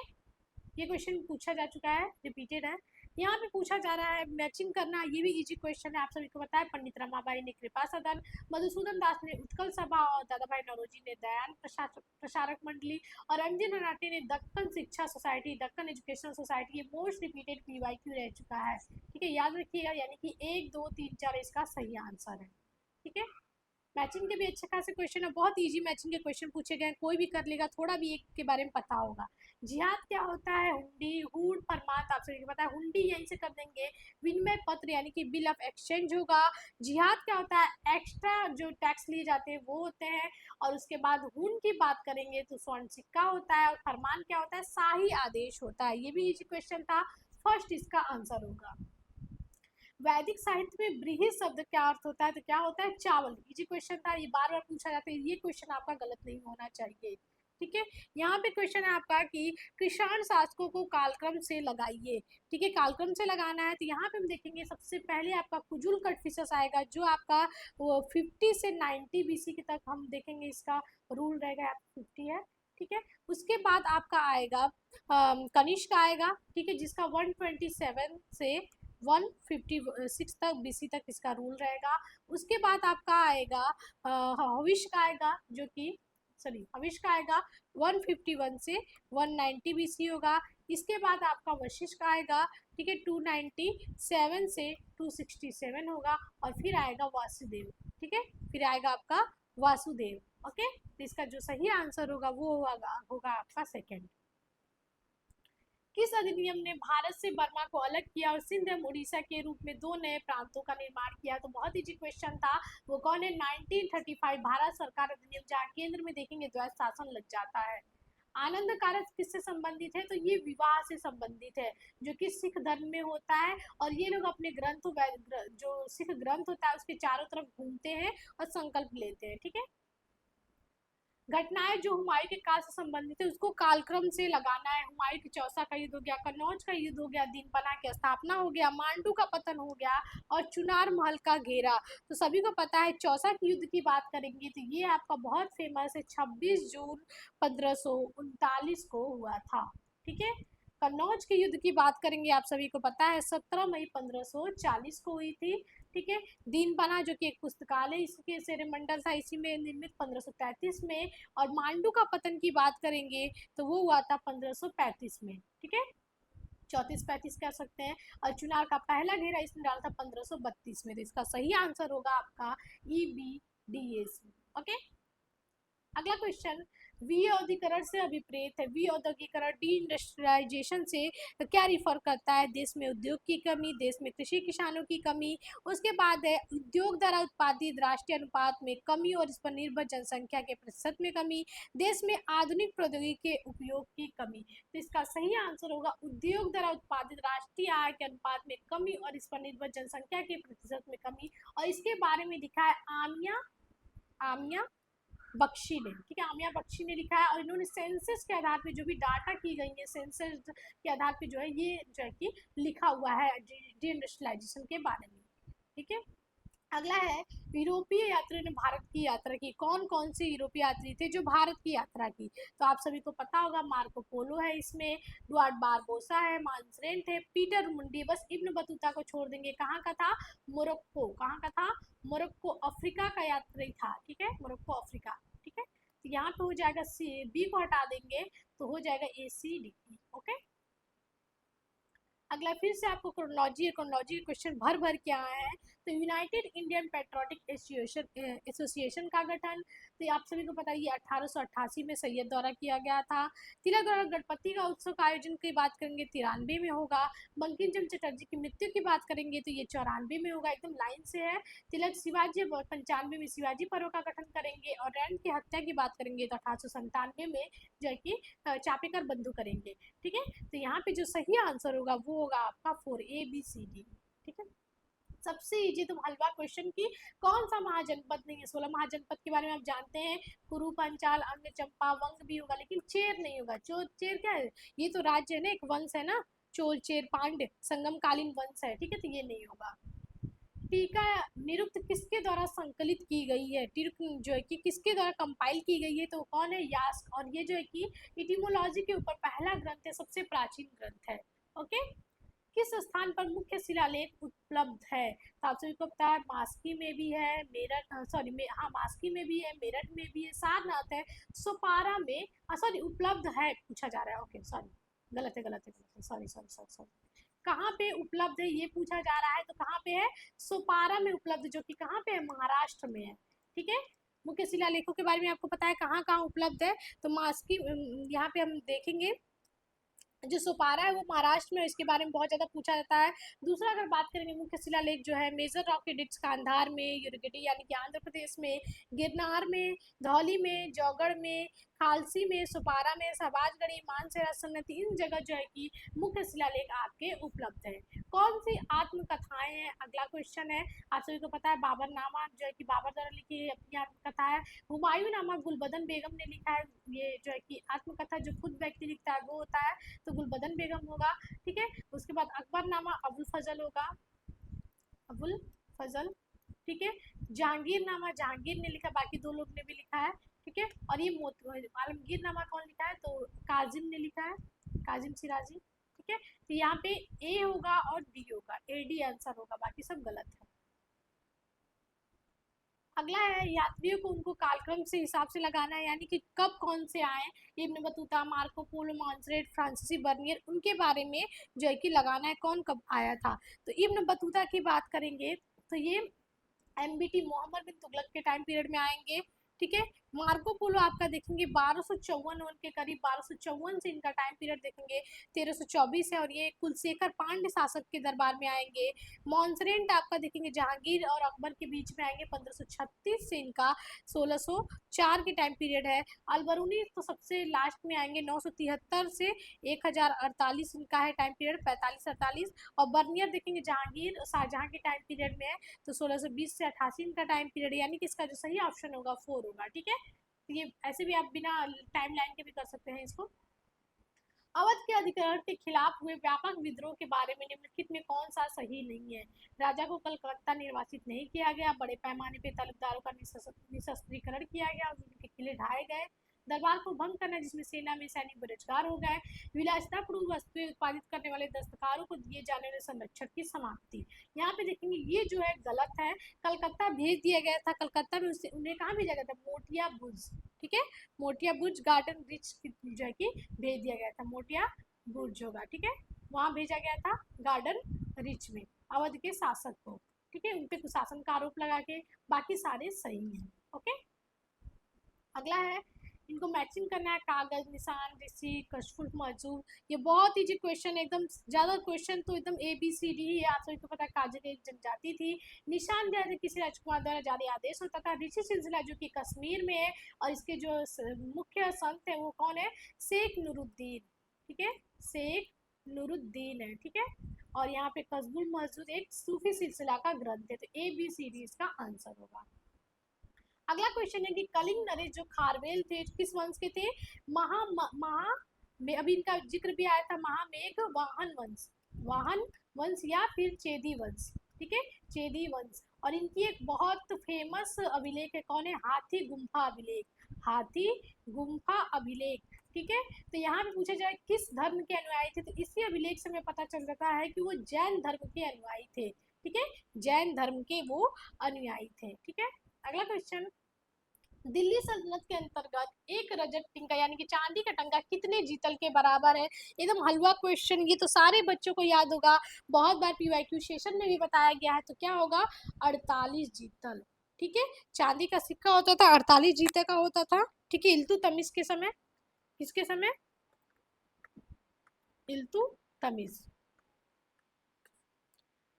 ये क्वेश्चन पूछा जा चुका है, रिपीटेड है। यहाँ पे पूछा जा रहा है मैचिंग करना, ये भी इजी क्वेश्चन है, आप सभी को पता है। पंडित रमाबाई ने कृपा सदन, मधुसूदन दास ने उत्कल सभा, और दादा भाई नौरोजी ने दयान प्रसारक मंडली, और अंजन राठी ने दक्कन शिक्षा सोसाइटी, दक्कन एजुकेशनल सोसाइटी। ये मोस्ट रिपीटेड PYQ रह चुका है। ठीक है, याद रखिएगा, यानी कि 1 2 3 4 इसका सही आंसर है। ठीक है, मैचिंग के भी अच्छे खासे क्वेश्चन है, बहुत इजी मैचिंग के क्वेश्चन पूछे गए, कोई भी कर लेगा, थोड़ा भी एक के बारे में पता होगा। जिहाद क्या होता है? हुंडी, हुड, फरमान, आप सभी को पता है। हुंडी यहीं से कर देंगे, विनिमय पत्र यानी कि बिल ऑफ एक्सचेंज होगा। जिहाद क्या होता है? एक्स्ट्रा जो टैक्स लिए जाते हैं वो होते हैं। और उसके बाद हुन की बात करेंगे तो स्वर्ण सिक्का होता है। और फरमान क्या होता है? शाही आदेश होता है। ये भी इजी क्वेश्चन था, फर्स्ट इसका आंसर होगा। वैदिक साहित्य में ब्रीहि शब्द क्या अर्थ होता है? तो क्या होता है? चावल। इजी क्वेश्चन था, ये बार बार पूछा जाता है, ये क्वेश्चन आपका गलत नहीं होना चाहिए। ठीक है, यहाँ पे क्वेश्चन है आपका कि किसान शासकों को कालक्रम से लगाइए। ठीक है, कालक्रम से लगाना है तो यहाँ पे हम देखेंगे सबसे पहले आपका कुजुल कटफिशस आएगा, जो आपका वो 50 से 90 BC के तक हम देखेंगे, इसका रूल रहेगा। 50 है। ठीक है, उसके बाद आपका आएगा कनिष्क आएगा। ठीक है, जिसका 127 से 156 तक BC तक इसका रूल रहेगा। उसके बाद आपका आएगा हविष्क आएगा, जो कि सॉरी हविष्क आएगा 151 से 190 BC होगा। इसके बाद आपका वशिष्ठ आएगा। ठीक है, 297 से 267 होगा। और फिर आएगा वासुदेव। ठीक है, फिर आएगा आपका वासुदेव। ओके, तो इसका जो सही आंसर होगा वो होगा आपका सेकेंड। किस अधिनियम ने भारत से बर्मा को अलग किया और सिंध एवं उड़ीसा के रूप में 2 नए प्रांतों का निर्माण किया? तो बहुत इजी क्वेश्चन था, वो कौन है? 1935 भारत सरकार अधिनियम, जहाँ केंद्र में देखेंगे द्वैध शासन लग जाता है। आनंद कारक किससे संबंधित है? तो ये विवाह से संबंधित है, जो कि सिख धर्म में होता है। और ये लोग अपने ग्रंथ, जो सिख ग्रंथ होता है उसके चारों तरफ घूमते हैं और संकल्प लेते हैं। ठीक है, घटनाएं जो हुमायूं के काल से संबंधित है उसको कालक्रम से लगाना है। हुमायूं की चौसा का युद्ध हो गया, कन्नौज का युद्ध हो गया, दीनपना की स्थापना हो गया, मांडू का पतन हो गया और चुनार महल का घेरा। तो सभी को पता है चौसा की युद्ध की बात करेंगे तो ये आपका बहुत फेमस है, 26 जून 1539 को हुआ था। ठीक है। कन्नौज के युद्ध की बात करेंगे, आप सभी को पता है 17 मई 1540 को हुई थी। ठीक है। दीनपना जो कि एक पुस्तकालय इसके सौरमंडल था, इसी में निर्मित 1533 में। और मांडू का पतन की बात करेंगे तो वो हुआ था 1535 में। ठीक है। 34-35 कह सकते हैं। और चुनार का पहला घेरा इसने डाला था 1532 में। तो इसका सही आंसर होगा आपका EBDAC। ओके। अगला क्वेश्चन, विऔद्योगीकरण से अभिप्रेत है। विऔद्योगीकरण डी इंडस्ट्रियलाइजेशन से क्या रिफर करता है? देश में उद्योग की कमी, देश में कृषि किसानों की कमी, उसके बाद है उद्योग द्वारा उत्पादित राष्ट्रीय अनुपात में कमी और इस पर निर्भर जनसंख्या के प्रतिशत में कमी, देश में आधुनिक प्रौद्योगिकी के उपयोग की कमी। तो इसका सही आंसर होगा उद्योग द्वारा उत्पादित राष्ट्रीय आय के अनुपात में कमी और इस पर निर्भर जनसंख्या के प्रतिशत में कमी। और इसके बारे में लिखा है आमिया आमिया बख्शी ने। ठीक है। आमिया बख्शी ने लिखा है और इन्होंने सेंसस के आधार पे जो भी डाटा की गई है, सेंसस के आधार पे जो है ये जो है कि लिखा हुआ है डी इंडस्ट्रियलाइजेशन के बारे में। ठीक है। अगला है, यूरोपीय यात्री ने भारत की यात्रा की। कौन कौन से यूरोपीय यात्री थे जो भारत की यात्रा की? तो आप सभी को पता होगा मार्को पोलो है इसमें, डुआर्ट बारबोसा है, मानसरेन थे, पीटर मुंडी। बस इब्न बतूता को छोड़ देंगे। कहाँ का था? मोरक्को। कहाँ का था? मोरक्को, अफ्रीका का यात्री था। ठीक है। Morocco Africa. ठीक है। तो यहाँ पे हो जाएगा सी, बी को हटा देंगे तो हो जाएगा ACD। ओके। अगला फिर से आपको क्रोनोलॉजी के क्वेश्चन भर भर के आए हैं। तो यूनाइटेड इंडियन पेट्रोटिक एसोसिएशन का गठन, तो आप सभी को पता है ये 1888 में सैयद द्वारा किया गया था। तिलक द्वारा गणपति का उत्सव का आयोजन की बात करेंगे 93 में होगा। बंकिम चंद्र चटर्जी की मृत्यु की बात करेंगे तो ये 94 में होगा, एकदम लाइन से है। तिलक शिवाजी 95 में शिवाजी पर्व का गठन करेंगे। और रैंड की हत्या की बात करेंगे तो 1897 में जो है कि चापेकर बंधु करेंगे। ठीक है। तो यहाँ पे जो सही आंसर होगा वो होगा आपका 4ABCD। ठीक है। सबसे इजी तुम हलवा क्वेश्चन की, कौन सा महाजनपद नहीं है? 16 महाजनपद के बारे में आप जानते हैं, कुरु, पंचाल, अंग, चंपा, वंग भी होगा लेकिन चेर नहीं होगा। चेर क्या है? ये तो राज्य है ना, एक वंश है ना, चोल, चेर, पांड्य संगम कालीन वंश है। ठीक है। तो ये नहीं होगा। टीका निरुक्त किसके द्वारा संकलित की गई है? टीका जो है कि किसके द्वारा कंपाइल की गई है? तो कौन है? यास्क। और ये जो है कि इटिमोलॉजी के ऊपर पहला ग्रंथ है, सबसे प्राचीन ग्रंथ है। ओके। किस स्थान पर मुख्य शिलालेख उपलब्ध है? तो आप सभी को पता है मास्की में भी है, मेरठ सॉरी हाँ मास्की में भी है, मेरठ में भी है, सारनाथ है, सोपारा में सॉरी उपलब्ध है पूछा जा रहा है। ओके सॉरी, गलत है गलत है गलत है, सॉरी सॉरी सॉरी सॉरी। कहाँ पे उपलब्ध है ये पूछा जा रहा है, तो कहाँ पे है? सोपारा में उपलब्ध, जो कि कहाँ पे है? महाराष्ट्र में है। ठीक है। मुख्य शिलालेखों के बारे में आपको पता है कहाँ कहाँ उपलब्ध है, तो मास्की यहाँ पे हम देखेंगे जो सोपारा है वो महाराष्ट्र में, इसके बारे में बहुत ज्यादा पूछा जाता है। दूसरा अगर बात करेंगे मुख्य शिलालेख जो है मेजर रॉक एडिक्ट्स कांधार में, युरगेडी यानी कि आंध्र प्रदेश में, गिरनार में, धौली में, जौगढ़ में, खालसी में, सोपारा में, सबाजगढ़ी, मानसेरा, सन्नती, इन जगह जो है कि मुख्य शिलालेख आपके उपलब्ध है। कौन सी आत्मकथाएं हैं? अगला क्वेश्चन है। आप सभी को पता है बाबर नामा जो है कि बाबर द्वारा लिखी अपनी आत्मकथा है। हुमायूं नामा गुलबदन बेगम ने लिखा है। ये जो है कि आत्मकथा जो खुद व्यक्ति लिखता है वो होता है, तो गुलबदन बेगम होगा। ठीक है। उसके बाद अकबरनामा अबुल फजल होगा, अबुल फजल। ठीक है। जहांगीर नामा जहांगीर ने लिखा, बाकी दो लोग ने भी लिखा है। ठीक है। और ये आलमगीर नामा कौन लिखा है? तो काजिम ने लिखा है, काजिम सिराजी। ठीक है। तो यहाँ पे ए होगा और डी होगा, AD आंसर होगा, बाकी सब गलत है। अगला है यात्रियों को उनको कालक्रम से हिसाब से लगाना है, यानी कि कब कौन से आए, इब्न बतूता, मार्को पोलो, मॉन्सरेट, फ्रांसीसी बर्नियर, उनके बारे में जो है कि लगाना है कौन कब आया था। तो इब्न बतूता की बात करेंगे तो ये MBT मोहम्मद बिन तुगलक के टाइम पीरियड में आएंगे। ठीक है। मार्को पोलो आपका देखेंगे 1254 के करीब, 1254 से इनका टाइम पीरियड देखेंगे 1324 है, और ये कुलशेखर पांड्य शासक के दरबार में आएंगे। मॉन्सरेंट आपका देखेंगे जहांगीर और अकबर के बीच में आएंगे 1536 से इनका 1604 के टाइम पीरियड है। अलबरूनी तो सबसे लास्ट में आएंगे 973 से 1048 इनका है टाइम पीरियड, 45-48। और बर्नियर देखेंगे जहांगीर शाहजहां के टाइम पीरियड में है, तो 1620 से 88 का टाइम पीरियड, यानी कि इसका जो सही ऑप्शन होगा 4 होगा। ठीक है। तो ये ऐसे भी आप बिना टाइम लाइन के भी कर सकते हैं इसको। अवध के अधिग्रहण के खिलाफ हुए व्यापक विद्रोह के बारे में निम्नलिखित में कौन सा सही नहीं है? राजा को कलकत्ता निर्वासित नहीं किया गया, बड़े पैमाने पर तलबदारों का निशस्त्रीकरण किया गया, उनके किले ढाए गए, दरबार को भंग करना जिसमें सेना में सैनिक बेरोजगार हो गए, विलासितापूर्ण वस्तुएं उत्पादित करने वाले दस्तकारों को दिए जाने वाले संरक्षण की समाप्ति। यहाँ पे देखेंगे ये जो है गलत है, कलकत्ता भेज दिया गया था, कलकत्ता में उससे उन्हें कहाँ भेजा गया था? मोटिया बुर्ज, ठीक है, मोटिया बुर्ज गार्डन रिच जो है कि भेज दिया गया था, मोटिया बुर्ज होगा, ठीक है, वहां भेजा गया था गार्डन रिच में अवध के शासक को, ठीक है, उनपे कुशासन का आरोप लगा के, बाकी सारे सही हैं। ओके, अगला है, इनको मैचिंग करना है, कागज, निशान, ऋषि, कशफुल, मजूर। ये बहुत इजी क्वेश्चन, एकदम ज्यादा क्वेश्चन तो एकदम ABCD ही, आप सभी को पता है काजल एक जनजाति थी। निशान जो है किसी राजकुमार द्वारा जारी आदेश होता था। ऋषि सिलसिला जो कि कश्मीर में है, और इसके जो मुख्य संत है वो कौन है? शेख नूरुद्दीन, ठीक है, शेख नूरुद्दीन है, ठीक है। और यहाँ पे कशफुल मजूद एक सूफी सिलसिला का ग्रंथ है, तो ABCD इसका आंसर होगा। अगला क्वेश्चन है कि कलिंग नरेश जो खारवेल थे किस वंश के थे? महा में अभी इनका जिक्र भी आया था, महामेघ वाहन वंश, वाहन वंश या फिर चेदी वंश, ठीक है, चेदी वंश। और इनकी एक बहुत फेमस अभिलेख है, कौन है? हाथी गुम्फा अभिलेख, हाथी गुम्फा अभिलेख, ठीक है। तो यहाँ पे पूछा जाए किस धर्म के अनुयायी थे, तो इसी अभिलेख से हमें पता चल जाता है कि वो जैन धर्म के अनुयायी थे, ठीक है, जैन धर्म के वो अनुयायी थे, ठीक है। अगला क्वेश्चन, दिल्ली सल्तनत के अंतर्गत एक रजत टिंका यानी कि चांदी का टंका कितने जीतल के बराबर है? एकदम हलवा क्वेश्चन, ये तो सारे बच्चों को याद होगा, बहुत बार PYQ सेशन में भी बताया गया है। तो क्या होगा? 48 जीतल, ठीक है। चांदी का सिक्का होता था, 48 जीते का होता था, ठीक है, इल्तुतमिश के समय। किसके समय? इल्तुतमिश।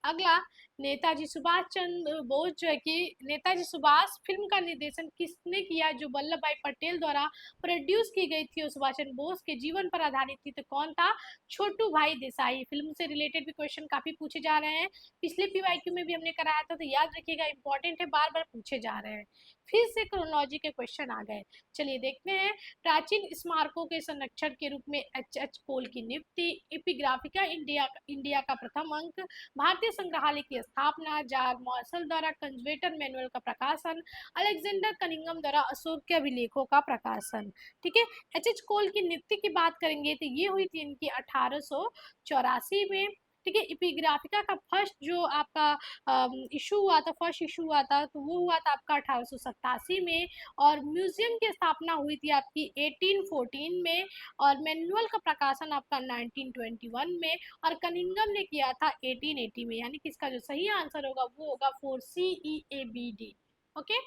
अगला, नेताजी सुभाष चंद्र बोस जो है कि नेताजी सुभाष फिल्म का निर्देशन किसने किया जो वल्लभ भाई पटेल द्वारा प्रोड्यूस की गई थी और सुभाष चंद्र बोस के जीवन पर आधारित थी? तो कौन था? छोटू भाई देसाई। फिल्म से रिलेटेड भी क्वेश्चन काफी पूछे जा रहे हैं, पिछले PYQ में भी हमने कराया था, तो याद रखिएगा, इंपॉर्टेंट है, बार बार पूछे जा रहे हैं। फिर से क्रोनोलॉजी के क्वेश्चन आ गए, चलिए देखते हैं। प्राचीन स्मारकों के संरक्षण के रूप में HH पोल की नियुक्ति, एपिग्राफिका इंडिया का प्रथम अंक, भारतीय संग्रहालय की स्थापना, जॉर्ज मार्शल द्वारा कंजर्वेटर मैनुअल का प्रकाशन, अलेक्जेंडर कनिंगम द्वारा अशोक के अभिलेखों का प्रकाशन, ठीक है। HH कोल की नियुक्ति की बात करेंगे तो ये हुई थी इनकी 1884 में, ठीक है। एपिग्राफिका का फर्स्ट जो आपका इशू हुआ था, फर्स्ट इशू हुआ था, तो वो हुआ था आपका 1887 में। और म्यूजियम की स्थापना हुई थी आपकी 1814 में, और मैनुअल का प्रकाशन आपका 1921 में, और कनिंगम ने किया था 1880 में। यानी कि इसका जो सही आंसर होगा वो होगा 4CEABD। ओके,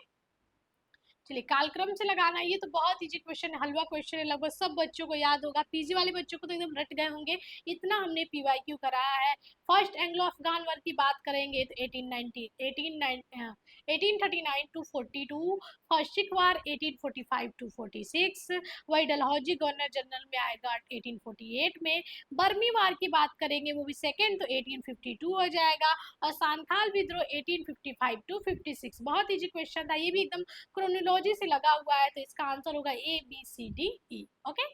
चलिए कालक्रम से लगाना, ये तो बहुत इजी क्वेश्चन है, हलवा क्वेश्चन है, लगभग सब बच्चों को याद होगा, PG वाले बच्चों को तो एकदम रट गए होंगे, इतना हमने PYQ कराया है। फर्स्ट एंग्लो अफगान वॉर की बात करेंगे तो 1839 to 42, first Sikh war 1845 to 46, वही डलहौजी गवर्नर जनरल में आएगा 1848 में। बर्मी वार की बात करेंगे वो भी सेकेंड, तो 1852 हो जाएगा। और सांथाल विद्रोह 1855 टू 56। बहुत इजी क्वेश्चन था, ये भी एकदम क्रोनोलॉजी से लगा हुआ है, तो इसका आंसर होगा ABCDE। ओके,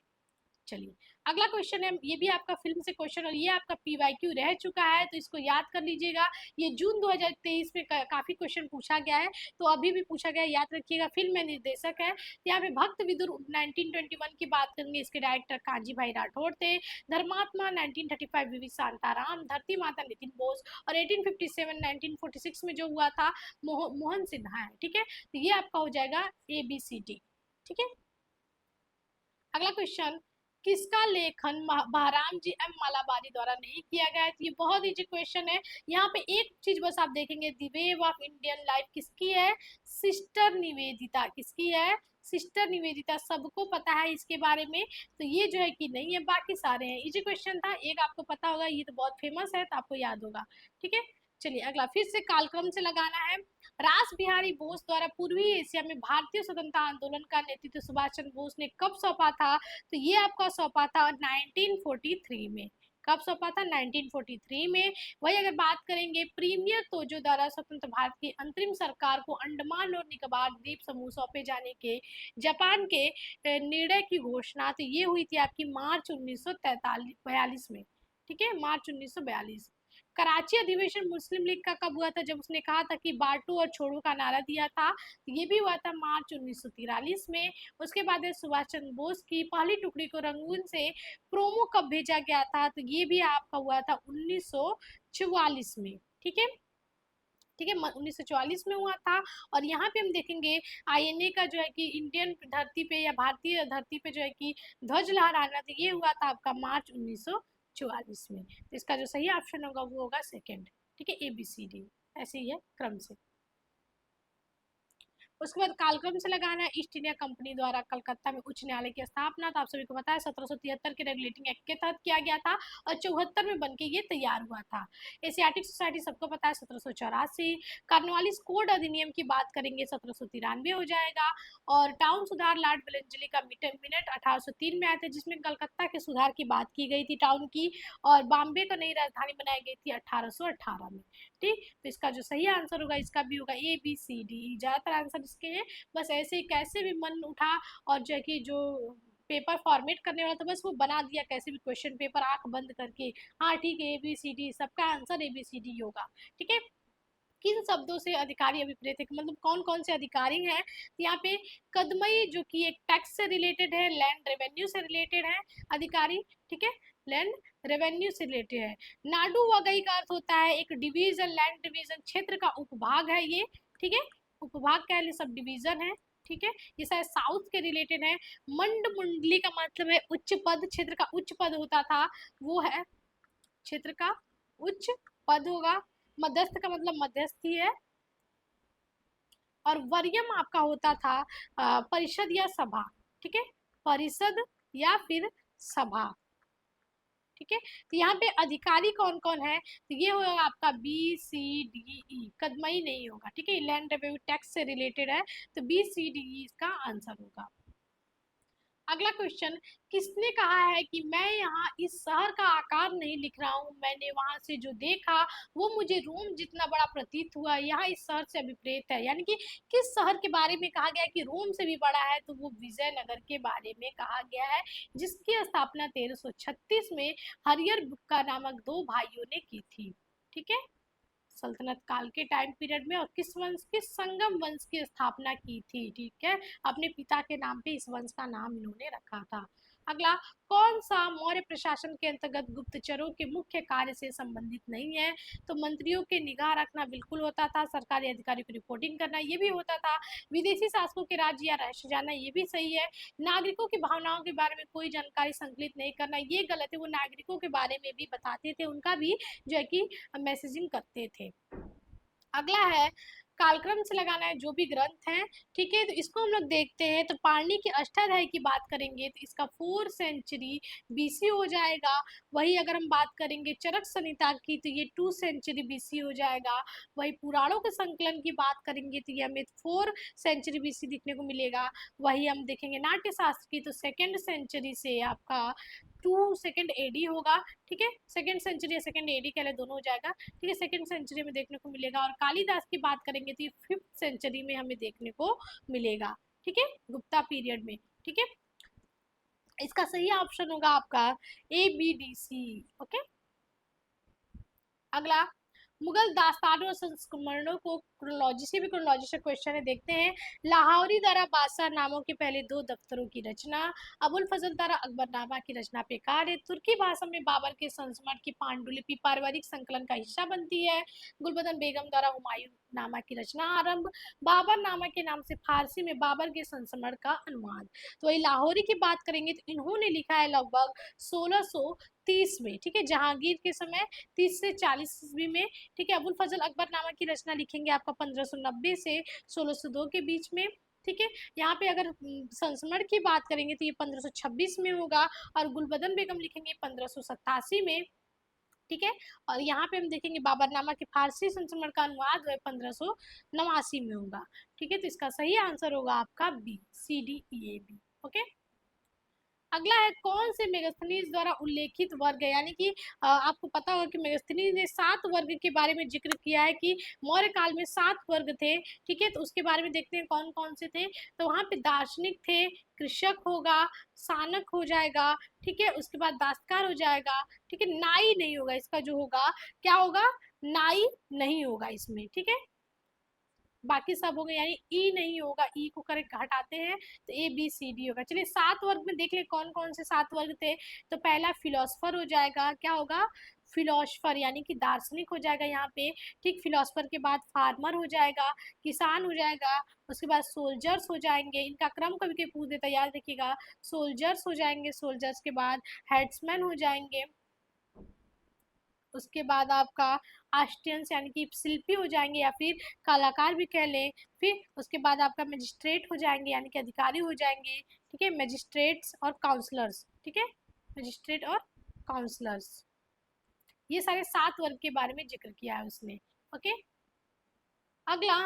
चलिए अगला क्वेश्चन है, ये भी आपका फिल्म से क्वेश्चन, और ये आपका PYQ रह चुका है, तो इसको याद कर लीजिएगा। ये जून 2023 में काफी क्वेश्चन पूछा गया है, तो अभी भी पूछा गया है, याद रखिएगा। फिल्म में निर्देशक है, यहाँ पे भक्त विदुर 1921 की बात करेंगे, इसके डायरेक्टर काजी भाई राठौड़ थे। धर्मात्मा 1935 विवी शांताराम, धरती माता नितिन बोस, और 1857 1946 में जो हुआ था मोहन सिन्हा है, ठीक है। तो ये आपका हो जाएगा ABCD, ठीक है। अगला क्वेश्चन, किसका लेखन बहराम जी एम मालाबारी द्वारा नहीं किया गया है? तो ये बहुत इजी क्वेश्चन है। यहाँ पे एक चीज बस आप देखेंगे, the wave of Indian life किसकी है? सिस्टर निवेदिता। किसकी है? सिस्टर निवेदिता, सबको पता है इसके बारे में, तो ये जो है कि नहीं है, बाकी सारे हैं। इजी क्वेश्चन था, एक आपको पता होगा, ये तो बहुत फेमस है, तो आपको याद होगा, ठीक है। चलिए अगला, फिर से कालक्रम से लगाना है। रास बिहारी बोस द्वारा पूर्वी एशिया में भारतीय स्वतंत्रता आंदोलन का नेतृत्व सुभाष चंद्र बोस ने कब सौंपा था? तो ये आपका सौंपा था 1943 में, कब सौंपा था? 1943 में। वही अगर बात करेंगे प्रीमियर तोजो द्वारा स्वतंत्र भारत की अंतरिम सरकार को अंडमान और निकोबार द्वीप समूह सौंपे जाने के जापान के निर्णय की घोषणा तो ये हुई थी आपकी मार्च 1942 में। ठीक है, मार्च 1942। कराची अधिवेशन मुस्लिम लीग का कब हुआ था? जब उसने कहा था कि बांटो और छोड़ो का नारा दिया था, तो ये भी हुआ था मार्च 1943 में। उसके बाद सुभाष चंद्र बोस की पहली टुकड़ी को रंगून से प्रोमो कब भेजा गया था? तो ये भी आपका हुआ था 1944 में। ठीक है, ठीक है, 1944 में हुआ था। और यहाँ पे हम देखेंगे आईएनए का जो है कि इंडियन धरती पे या भारतीय धरती पे जो है कि ध्वज लहराना था, ये हुआ था आपका मार्च 1944 में। तो इसका जो सही ऑप्शन होगा वो होगा सेकंड। ठीक है, ABCD ऐसे ही है क्रम से। उसके बाद कालक्रम से लगाना है। ईस्ट इंडिया कंपनी द्वारा कलकत्ता में उच्च न्यायालय की स्थापना, तो आप सभी को पता है 1773 के रेगुलेटिंग एक्ट के तहत किया गया था और 74 में बनके ये तैयार हुआ था। एशियाटिक सोसाइटी सबको पता है 1784। कार्नवालिस कोड अधिनियम की बात करेंगे 1793 हो जाएगा। और टाउन सुधार लॉर्ड वेलेंजली का मिनट 1803 में आए थे, जिसमें कलकत्ता के सुधार की बात की गई थी टाउन की, और बॉम्बे को नई राजधानी बनाई गई थी 1818 में। ठीक, तो इसका जो सही आंसर होगा इसका भी होगा ABCD। ज्यादातर आंसर इसके हैं, बस ऐसे ही कैसे भी मन उठा और जो है कि जो पेपर फॉर्मेट करने वाला था बस वो बना दिया कैसे भी क्वेश्चन पेपर आंख बंद करके। हाँ ठीक है, ABCD सबका आंसर ABCD होगा। ठीक है, किन शब्दों से अधिकारी अभिप्रेत है, मतलब कौन कौन से अधिकारी हैं? तो यहाँ पे कदमई जो कि एक टैक्स से रिलेटेड है, लैंड रेवेन्यू से रिलेटेड है अधिकारी। ठीक है, लैंड रेवेन्यू से रिलेटेड है। नाडु वगई का अर्थ होता है एक डिवीजन, लैंड डिवीजन क्षेत्र का उपभाग है ये। ठीक है, उपभाग कह ले, सब डिवीजन है। ठीक है, ये शायद साउथ के रिलेटेड है। मंड मुंडली का मतलब है उच्च पद, क्षेत्र का उच्च पद होता था वो है क्षेत्र का उच्च पद होगा। मध्यस्थ का मतलब मध्यस्थी है। और वरीयम आपका होता था परिषद या सभा। ठीक है, परिषद या फिर सभा। ठीक है, तो यहाँ पे अधिकारी कौन कौन है? तो ये होगा आपका BCDE, कदमई नहीं होगा। ठीक है, लैंड रेवेन्यू टैक्स से रिलेटेड है, तो BCDE इसका आंसर होगा। अगला क्वेश्चन, किसने कहा है कि मैं यहाँ इस शहर का आकार नहीं लिख रहा हूँ, मैंने वहां से जो देखा वो मुझे रोम जितना बड़ा प्रतीत हुआ, यहाँ इस शहर से अभिप्रेत है। यानी कि किस शहर के बारे में कहा गया कि रोम से भी बड़ा है? तो वो विजयनगर के बारे में कहा गया है, जिसकी स्थापना 1336 में हरियर बुक्का नामक दो भाइयों ने की थी। ठीक है, सल्तनत काल के टाइम पीरियड में, और किस वंश, किस संगम वंश की स्थापना की थी। ठीक है, अपने पिता के नाम पे इस वंश का नाम इन्होंने रखा था। अगला, कौन सा मौर्य प्रशासन के अंतर्गत गुप्तचरों के मुख्य कार्य से संबंधित नहीं है? तो मंत्रियों के निगाह रखना बिल्कुल होता था, सरकारी अधिकारियों की रिपोर्टिंग करना ये भी होता था, विदेशी शासकों के राज्य या रहस्य जाना ये भी सही है, नागरिकों की भावनाओं के बारे में कोई जानकारी संकलित नहीं करना ये गलत है। वो नागरिकों के बारे में भी बताते थे, उनका भी जो है कि मैसेजिंग करते थे। अगला है, कालक्रम से लगाना है जो भी ग्रंथ हैं। ठीक है, तो इसको हम लोग देखते हैं। तो पाणिनि के अष्टाध्यायी की बात करेंगे तो इसका 4 सेंचुरी BC हो जाएगा। वही अगर हम बात करेंगे चरक संहिता की तो ये 2 सेंचुरी BC हो जाएगा। वही पुराणों के संकलन की बात करेंगे तो ये हमें 4 सेंचुरी BC दिखने को मिलेगा। वही हम देखेंगे नाट्य शास्त्र की तो 2nd सेंचुरी से आपका 2 AD होगा। ठीक है, 2nd सेंचुरी या 2nd AD कह ले, दोनों हो जाएगा। ठीक है, 2nd सेंचुरी में देखने को मिलेगा। और कालिदास की बात करेंगे तो ये 5th सेंचुरी में हमें देखने को मिलेगा। ठीक है, गुप्ता पीरियड में। ठीक है, इसका सही ऑप्शन होगा आपका ABDC। ओके, अगला, मुगल दास्तानों और संस्मरणों को क्रोनोलॉजी से भी, क्रोनोलॉजी से क्वेश्चन है, देखते हैं। लाहौरी द्वारा बादशाह नामों के पहले 2 दफ्तरों की रचना, अबुल फजल द्वारा अकबरनामा की रचना पे कार्य, तुर्की भाषा में बाबर के संस्मरण की पांडुलिपि पारिवारिक संकलन का हिस्सा बनती है, गुलबदन बेगम द्वारा हुमायूं नामा की रचना आरंभ, बाबर नामा के नाम से फारसी में बाबर के संस्मरण का अनुवाद। तो वही लाहौरी की बात करेंगे तो इन्होंने लिखा है लगभग 1630 में। ठीक है, जहांगीर के समय 30 से 40 ईस्वी में। ठीक है, अबुल फजल अकबरनामा की रचना लिखेंगे आपका 1590 से 1602 के बीच में। ठीक है, यहाँ पे अगर संस्मरण की बात करेंगे तो ये 1526 में होगा, और गुलबदन बेगम लिखेंगे 1587 में। ठीक है, और यहाँ पे हम देखेंगे बाबरनामा की फारसी संस्मरण का अनुवाद 1589 में होगा। ठीक है, तो इसका सही आंसर होगा आपका BCDEAB। ओके, अगला है कौन से मेगास्थनीज द्वारा उल्लेखित वर्ग है, यानी कि आपको पता होगा कि मेगास्थनीज ने 7 वर्ग के बारे में जिक्र किया है कि मौर्य काल में 7 वर्ग थे। ठीक है, तो उसके बारे में देखते हैं कौन कौन से थे। तो वहां पे दार्शनिक थे, कृषक होगा, सानक हो जाएगा, ठीक है, उसके बाद दास्तकार हो जाएगा, ठीक है, नाई नहीं होगा, इसका जो होगा क्या होगा, नाई नहीं होगा इसमें, ठीक है, बाकी सब हो गए, यानी ई नहीं होगा, ई को करेक्ट हटाते हैं तो ए बी सी डी होगा। चलिए 7 वर्ग में देख ले कौन कौन से 7 वर्ग थे। तो पहला फिलोसफर हो जाएगा, क्या होगा, फिलोसफर यानी कि दार्शनिक हो जाएगा यहाँ पे। ठीक, फिलोसफर के बाद फार्मर हो जाएगा, किसान हो जाएगा, उसके बाद सोल्जर्स हो जाएंगे, इनका क्रम कभी कभी पूछ देता है, याद रखिएगा, सोल्जर्स हो जाएंगे, सोल्जर्स के बाद हेड्समैन हो जाएंगे, उसके बाद आपका आर्टियंस यानी कि शिल्पी हो जाएंगे या फिर कलाकार भी कह लें। फिर उसके बाद आपका मजिस्ट्रेट हो जाएंगे यानी कि अधिकारी हो जाएंगे, ठीक है, मजिस्ट्रेट्स और काउंसलर्स, ठीक है, मजिस्ट्रेट और काउंसलर्स, ये सारे 7 वर्ग के बारे में जिक्र किया है उसने। ओके, अगला,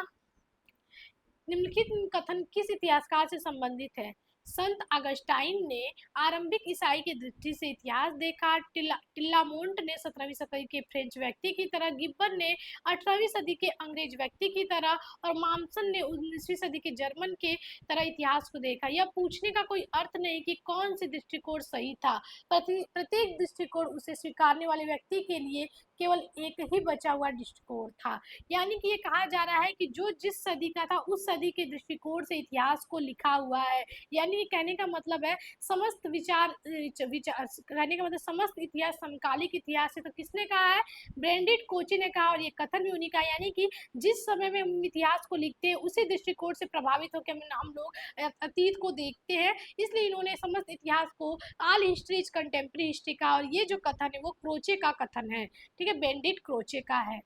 निम्नलिखित कथन किस इतिहासकार से संबंधित है। संत अगस्टाइन ने आरंभिक ईसाई की दृष्टि से इतिहास देखा, टिल्लामोंट ने 17वीं सदी के फ्रेंच व्यक्ति की तरह, गिब्बन ने 18वीं सदी के अंग्रेज व्यक्ति की तरह और मामसन ने 19वीं सदी के जर्मन के तरह इतिहास को देखा। यह पूछने का कोई अर्थ नहीं कि कौन सी दृष्टिकोण सही था, प्रत्येक दृष्टिकोण उसे स्वीकारने वाले व्यक्ति के लिए केवल एक ही बचा हुआ दृष्टिकोण था। यानी कि ये कहा जा रहा है कि जो जिस सदी का था उस सदी के दृष्टिकोण से इतिहास को लिखा हुआ है। यानी कि कहने का मतलब है समस्त विचार कहने का मतलब समस्त इतिहास समकालिक इतिहास है। तो किसने कहा है, ब्रेंडिट कोची ने कहा, और ये कथन भी उन्हीं का, यानी कि जिस समय में हम इतिहास को लिखते हैं उसी दृष्टिकोण से प्रभावित होकर हम लोग अतीत को देखते हैं, इसलिए इन्होंने समस्त इतिहास को all history is contemporary history का, और ये जो कथन है वो क्रोचे का कथन है, ठीक है, बेंडिट क्रोचे का है।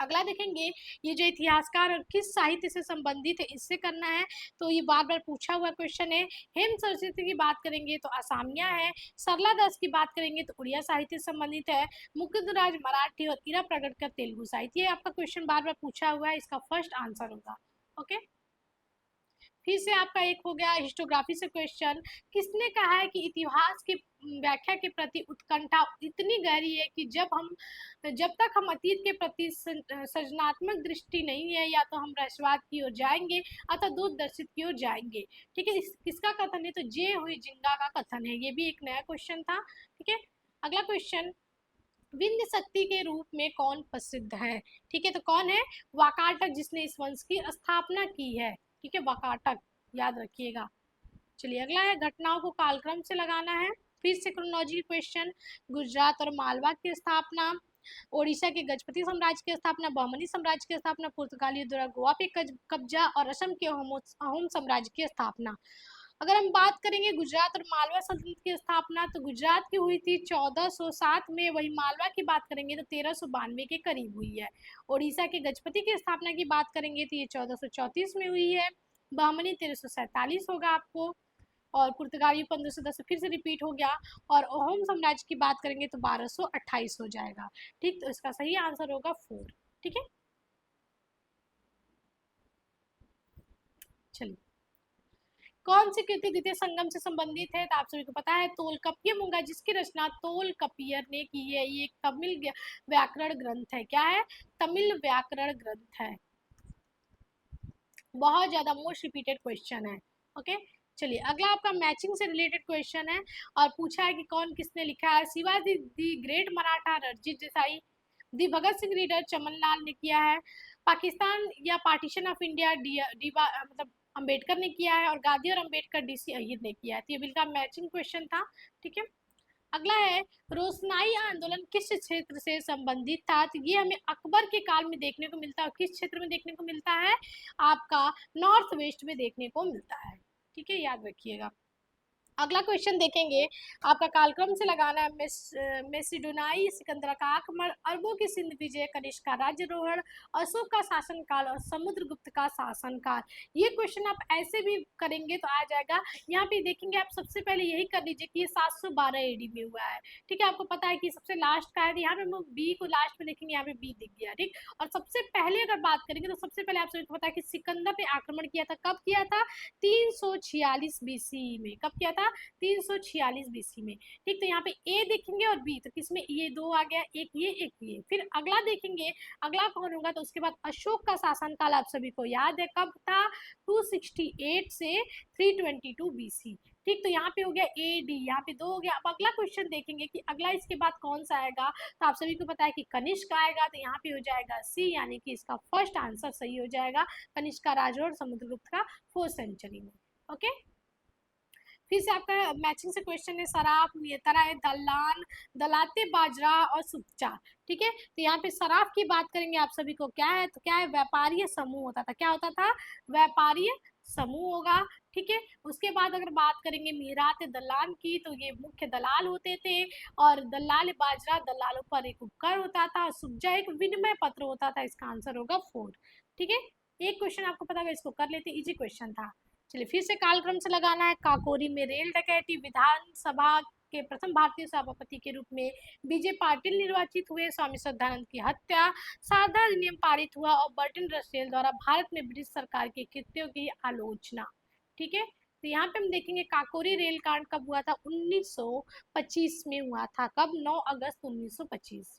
अगला देखेंगे, ये जो इतिहासकार और किस साहित्य से संबंधित है इससे करना है। तो ये बार बार पूछा हुआ क्वेश्चन है। हेम सरस्वती की बात करेंगे तो असामिया है, सरला दास की बात करेंगे तो उड़िया साहित्य से संबंधित है, मुकुंदराज मराठी और इरा प्रगटकर तेलुगु साहित्य। आपका क्वेश्चन बार बार पूछा हुआ है, इसका फर्स्ट आंसर होगा। ओके, फिर से आपका एक हो गया हिस्टोग्राफी से क्वेश्चन, किसने कहा है कि इतिहास की व्याख्या के प्रति उत्कंठा इतनी गहरी है कि जब तक हम अतीत के प्रति सृजनात्मक दृष्टि नहीं है, या तो हम रहस्यवाद की ओर जाएंगे अथवा दूरदर्शित की ओर जाएंगे। ठीक है, किसका कथन है, तो जे हुई जिंगा का कथन है। ये भी एक नया क्वेश्चन था। ठीक है, अगला क्वेश्चन, विंध्य शक्ति के रूप में कौन प्रसिद्ध है। ठीक है, तो कौन है, वाकाटक, जिसने इस वंश की स्थापना की है। ठीक है, वाकाटक, याद रखिएगा। चलिए अगला है, घटनाओं को कालक्रम से लगाना है। फिर से क्रोनोलॉजी क्वेश्चन, गुजरात और मालवा की स्थापना, ओडिशा के गजपति साम्राज्य की स्थापना, बहमनी साम्राज्य की स्थापना, पुर्तगालियों द्वारा गोवा पे कब्जा और असम के अहोम साम्राज्य की स्थापना। अगर हम बात करेंगे गुजरात और मालवा सल्तनत की स्थापना, तो गुजरात की हुई थी 1407 में, वही मालवा की बात करेंगे तो 1392 के करीब हुई है। ओडिशा के गजपति की स्थापना की बात करेंगे तो ये 1434 में हुई है, बहमनी 1347 होगा आपको, और पुर्तगाली 1510 फिर से रिपीट हो गया, और अहोम साम्राज्य की बात करेंगे तो 1228 हो जाएगा। ठीक, तो इसका सही आंसर होगा 4। ठीक है, चलिए, कौन सी कृति द्वितीय संगम से संबंधित है, तो आप सभी को पता है तोलकपियम होगा, जिसकी रचना तोलकपियर ने की है। ये एक तमिल व्याकरण ग्रंथ है। क्या है, तमिल व्याकरण ग्रंथ है। बहुत ज्यादा मोस्ट रिपीटेड क्वेश्चन है। ओके, चलिए अगला आपका मैचिंग से रिलेटेड क्वेश्चन है, और पूछा है कि कौन किसने लिखा है। Shivaji the great Maratha Ranjit Desai, the Bhagat Singh reader Chamanlal ने किया है, पाकिस्तान या पार्टीशन ऑफ इंडिया डीबा मतलब अंबेडकर ने किया है, और गांधी और अंबेडकर डीसी अय्यर ने किया है। तो ये बिल्कुल मैचिंग क्वेश्चन था। ठीक है, अगला है, रोशनाई आंदोलन किस क्षेत्र से संबंधित था। तो ये हमें अकबर के काल में देखने को मिलता है, किस क्षेत्र में देखने को मिलता है, आपका नॉर्थ वेस्ट में देखने को मिलता है। ठीक है, याद रखिएगा। अगला क्वेश्चन देखेंगे, आपका कालक्रम से लगाना है। मेसिडोनाई, सिकंदर का आक्रमण, अरबों की सिंध विजय, कनिष्क का राज्यरोहण, अशोक का शासनकाल और समुद्रगुप्त का शासनकाल। ये क्वेश्चन आप ऐसे भी करेंगे तो आ जाएगा। यहाँ पे देखेंगे आप, सबसे पहले यही कर लीजिए कि ये 712 एडी में हुआ है। ठीक है, आपको पता है कि सबसे लास्ट का है, यहाँ पे हम बी को लास्ट में देखेंगे, यहाँ पे बी दिख गया। ठीक, और सबसे पहले अगर बात करेंगे तो सबसे पहले आप सबको पता है कि सिकंदर ने आक्रमण किया था। कब किया था, 346 बीसी में। कब किया था, था 346 बीसी में। ठीक, तो यहाँ पे ए देखेंगे और बी, तो किसमें ये दो आ गया, एक ये। फिर अगला देखेंगे, अगला कौन होगा, तो उसके बाद अशोक का शासनकाल आप सभी को याद है कब था, 268 से 322 बीसी। ठीक, तो यहाँ पे हो गया ए डी, यहाँ पे दो हो गया। अब अगला क्वेश्चन देखेंगे कि अगला इसके बाद कौन सा आएगा, तो आप सभी को पता है कि कनिष्क आएगा, तो यहाँ पे हो जाएगा सी, यानी कि इसका फर्स्ट आंसर सही हो जाएगा, कनिष्क का राजवंश समुद्रगुप्त का 4th सेंचुरी में। ओके, फिर से आपका मैचिंग से क्वेश्चन है, सराफ, नेतरा है, दलान, दलाते, बाजरा और सुच्चा। ठीक है, तो यहाँ पे सराफ की बात करेंगे आप सभी को क्या है, तो क्या है, व्यापारी समूह होता था। क्या होता था, व्यापारी समूह होगा। ठीक है, उसके बाद अगर बात करेंगे मीरात दलान की, तो ये मुख्य दलाल होते थे, और दलाल बाजरा दलालों पर एक उपकर होता था, और सुज्जा एक विनिमय पत्र होता था। इसका आंसर होगा 4। ठीक है, एक क्वेश्चन आपको पता होगा, इसको कर लेते, इजी क्वेश्चन था। चलिए फिर से कालक्रम से लगाना है। काकोरी में रेल डकैती, विधानसभा के प्रथम भारतीय सभापति के रूप में बीजे पाटिल निर्वाचित हुए, स्वामी श्रद्धानंद की हत्या, सारदा अधिनियम पारित हुआ, और बर्टन रसेल द्वारा भारत में ब्रिटिश सरकार के कृत्यों की आलोचना। ठीक है, तो यहाँ पे हम देखेंगे काकोरी रेल कांड कब हुआ था, 1925 में हुआ था। कब, 9 अगस्त 1925।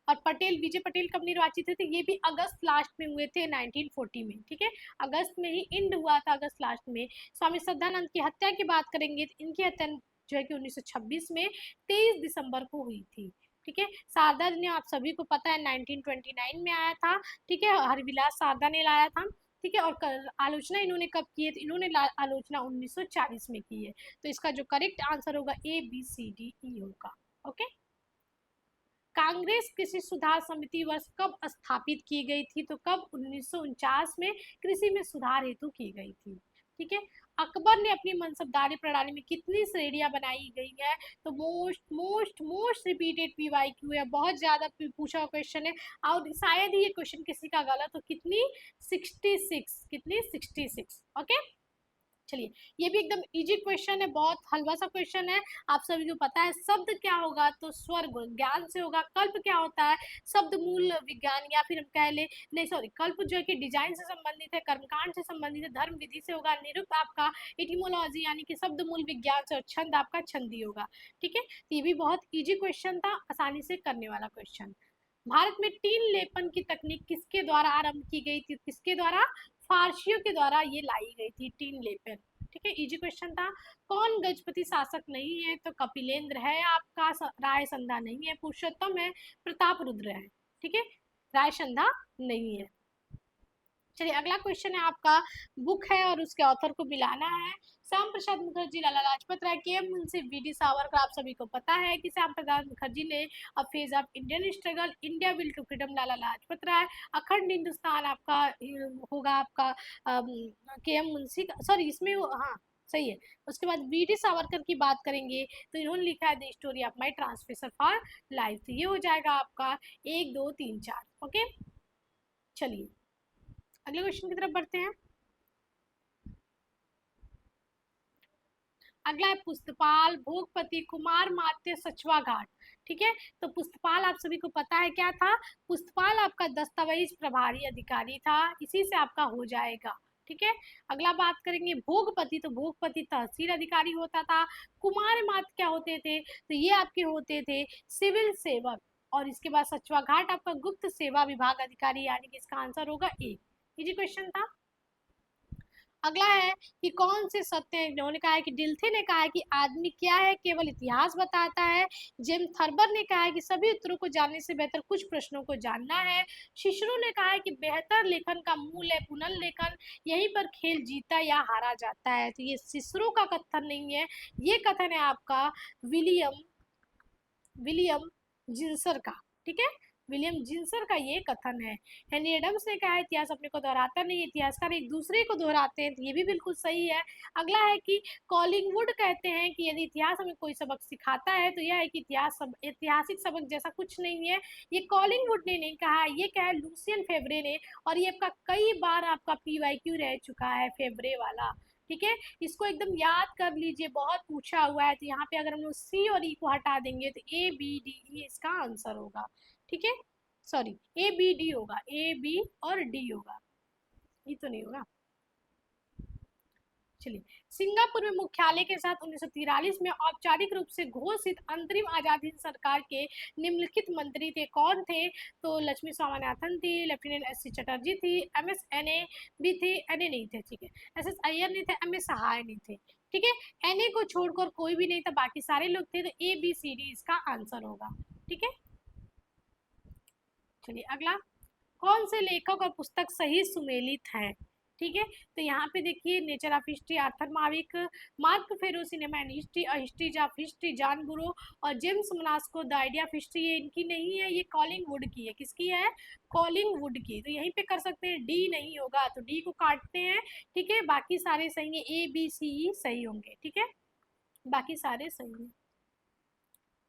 और पटेल, विजय पटेल कब निर्वाचित हुए थे, ये भी अगस्त लास्ट में हुए थे 1940 में। ठीक है, अगस्त में ही इंड हुआ था, अगस्त लास्ट में। स्वामी श्रद्धानंद की हत्या की बात करेंगे, तो इनकी हत्या जो है कि 1926 में 23 दिसंबर को हुई थी। ठीक है, शारदा ने आप सभी को पता है 1929 में आया था। ठीक है, हरविलास शारदा ने लाया था। ठीक है, और आलोचना इन्होंने कब की है, तो इन्होंने आलोचना 1940 में की है। तो इसका जो करेक्ट आंसर होगा ABCDE होगा। ओके, कांग्रेस कृषि सुधार समिति वर्ष कब स्थापित की गई थी, तो कब, 1949 में कृषि में सुधार हेतु की गई थी। ठीक है, अकबर ने अपनी मनसबदारी प्रणाली में कितनी श्रेणियां बनाई गई है, तो मोस्ट रिपीटेड PYQ है, बहुत ज्यादा पूछा हुआ क्वेश्चन है, और शायद ही ये क्वेश्चन किसी का गलत हो। कितनी, 66, कितनी, 66। ओके, चलिए ये भी एकदम इजी क्वेश्चन है, बहुत हलवा सा क्वेश्चन है। आप सभी को पता है शब्द क्या होगा, तो स्वर्ग ज्ञान से होगा। कल्प क्या होता है, शब्द मूल विज्ञान, या फिर हम कह ले, नहीं सॉरी, कल्प जो है कि डिजाइन से संबंधित है, कर्मकांड से संबंधित है, धर्म विधि से होगा। निरुक्त आपका इटिमोलॉजी यानी कि शब्द मूल विज्ञान से, और छंद आपका छंदी होगा। ठीक है, तो ये भी बहुत ईजी क्वेश्चन था, आसानी से करने वाला क्वेश्चन। भारत में टीन लेपन की तकनीक किसके द्वारा आरंभ की गई थी, किसके द्वारा, फारसियों के द्वारा ये लाई गई थी टीन लेपन। ठीक है, इजी क्वेश्चन था। कौन गजपति शासक नहीं है, तो कपिलेंद्र है आपका, राय संधा नहीं है, पुरुषोत्तम है, प्रताप रुद्र है। ठीक है, राय संधा नहीं है। चलिए अगला क्वेश्चन है आपका, बुक है और उसके ऑथर को मिलाना है। श्याम प्रसाद मुखर्जी, लाला लाजपत राय, KM मुंशी, VD सावरकर। आप सभी को पता है कि श्याम प्रसाद मुखर्जी ने a phase of Indian struggle, India will to freedom, Lala Lajpat Rai. Akhand Hindustan आपका होगा आपका KM मुंशी का, सॉरी इसमें हाँ सही है। उसके बाद VD सावरकर की बात करेंगे, तो इन्होंने लिखा है the story of my transfer for life. तो ये हो जाएगा आपका 1 2 3 4। ओके, चलिए अगले क्वेश्चन की तरफ बढ़ते हैं। अगला है पुस्तपाल, भोगपति, कुमार मात्य, सचवा घाट। ठीक है, तो पुस्तपाल आप सभी को पता है क्या था, पुस्तपाल आपका दस्तावेज प्रभारी अधिकारी था, इसी से आपका हो जाएगा। ठीक है, अगला बात करेंगे भोगपति, तो भोगपति तहसील अधिकारी होता था। कुमार मात्य क्या होते थे, तो ये आपके होते थे सिविल सेवक। और इसके बाद सचवा घाट आपका गुप्त सेवा विभाग अधिकारी, यानी कि इसका आंसर होगा ए। इजी क्वेश्चन था। अगला है कि कौन से सत्य, इन्होंने कहा है कि डिल्थे ने कहा है कि आदमी क्या है, केवल इतिहास बताता है। जेम्स थर्बर ने कहा है कि सभी उत्तरों को जानने से बेहतर कुछ प्रश्नों को जानना है। शिशरु ने कहा है कि बेहतर लेखन का मूल है पुनर्लेखन, यहीं पर खेल जीता या हारा जाता है। तो ये शिशरु का कथन नहीं है, ये कथन है आपका विलियम विलियम जिंसर का। ठीक है, विलियम जिंसर का ये कथन है। हेनरी एडम्स ने कहा इतिहास अपने को दोहराता नहीं, इतिहासकार एक दूसरे को दोहराते हैं। ये भी बिल्कुल सही है। अगला है कि कॉलिंगवुड कहते हैं कि यदि इतिहास हमें कोई सबक सिखाता है, तो यह है कि ऐतिहासिक सबक जैसा कुछ नहीं है। ये कॉलिंगवुड ने नहीं कहा, ये कहा है लूसियन फेवरे ने, और ये आपका कई बार आपका PYQ रह चुका है, फेवरे वाला। ठीक है, इसको एकदम याद कर लीजिए, बहुत पूछा हुआ है। तो यहाँ पे अगर हम लोग C और E को हटा देंगे, तो ABDE इसका आंसर होगा। ठीक है, सॉरी ABD होगा, AB और D होगा, ये तो नहीं होगा। चलिए, सिंगापुर में मुख्यालय के साथ 1943 में औपचारिक रूप से घोषित अंतरिम आजादी सरकार के निम्नलिखित मंत्री थे, कौन थे? तो लक्ष्मी स्वामीनाथन थी, लेफ्टिनेंट एस.सी. चटर्जी थी, एम.एस. एन.ए. भी थे, एन.ए. नहीं थे, ठीक है, एस.एस. अय्यर नहीं थे, एम.एस. सहाय नहीं थे, ठीक है, एन.ए. को छोड़कर कोई भी नहीं था, बाकी सारे लोग थे, तो A B C D इसका आंसर होगा, ठीक है। चलिए अगला, कौन से लेखक और पुस्तक सही सुमेलित हैं? ठीक है, तो यहाँ पे देखिए, nature of history Arthur Marwick, Marc Ferro cinema and history, history of history John Burrow, और James Manasco the idea of history, ये इनकी नहीं है, ये कॉलिंग वुड की है, किसकी है? कॉलिंग वुड की। तो यहीं पे कर सकते हैं, डी नहीं होगा तो डी को काटते हैं, ठीक है, बाकी सारे सही है, A B C E सही होंगे, ठीक है, बाकी सारे सही हैं।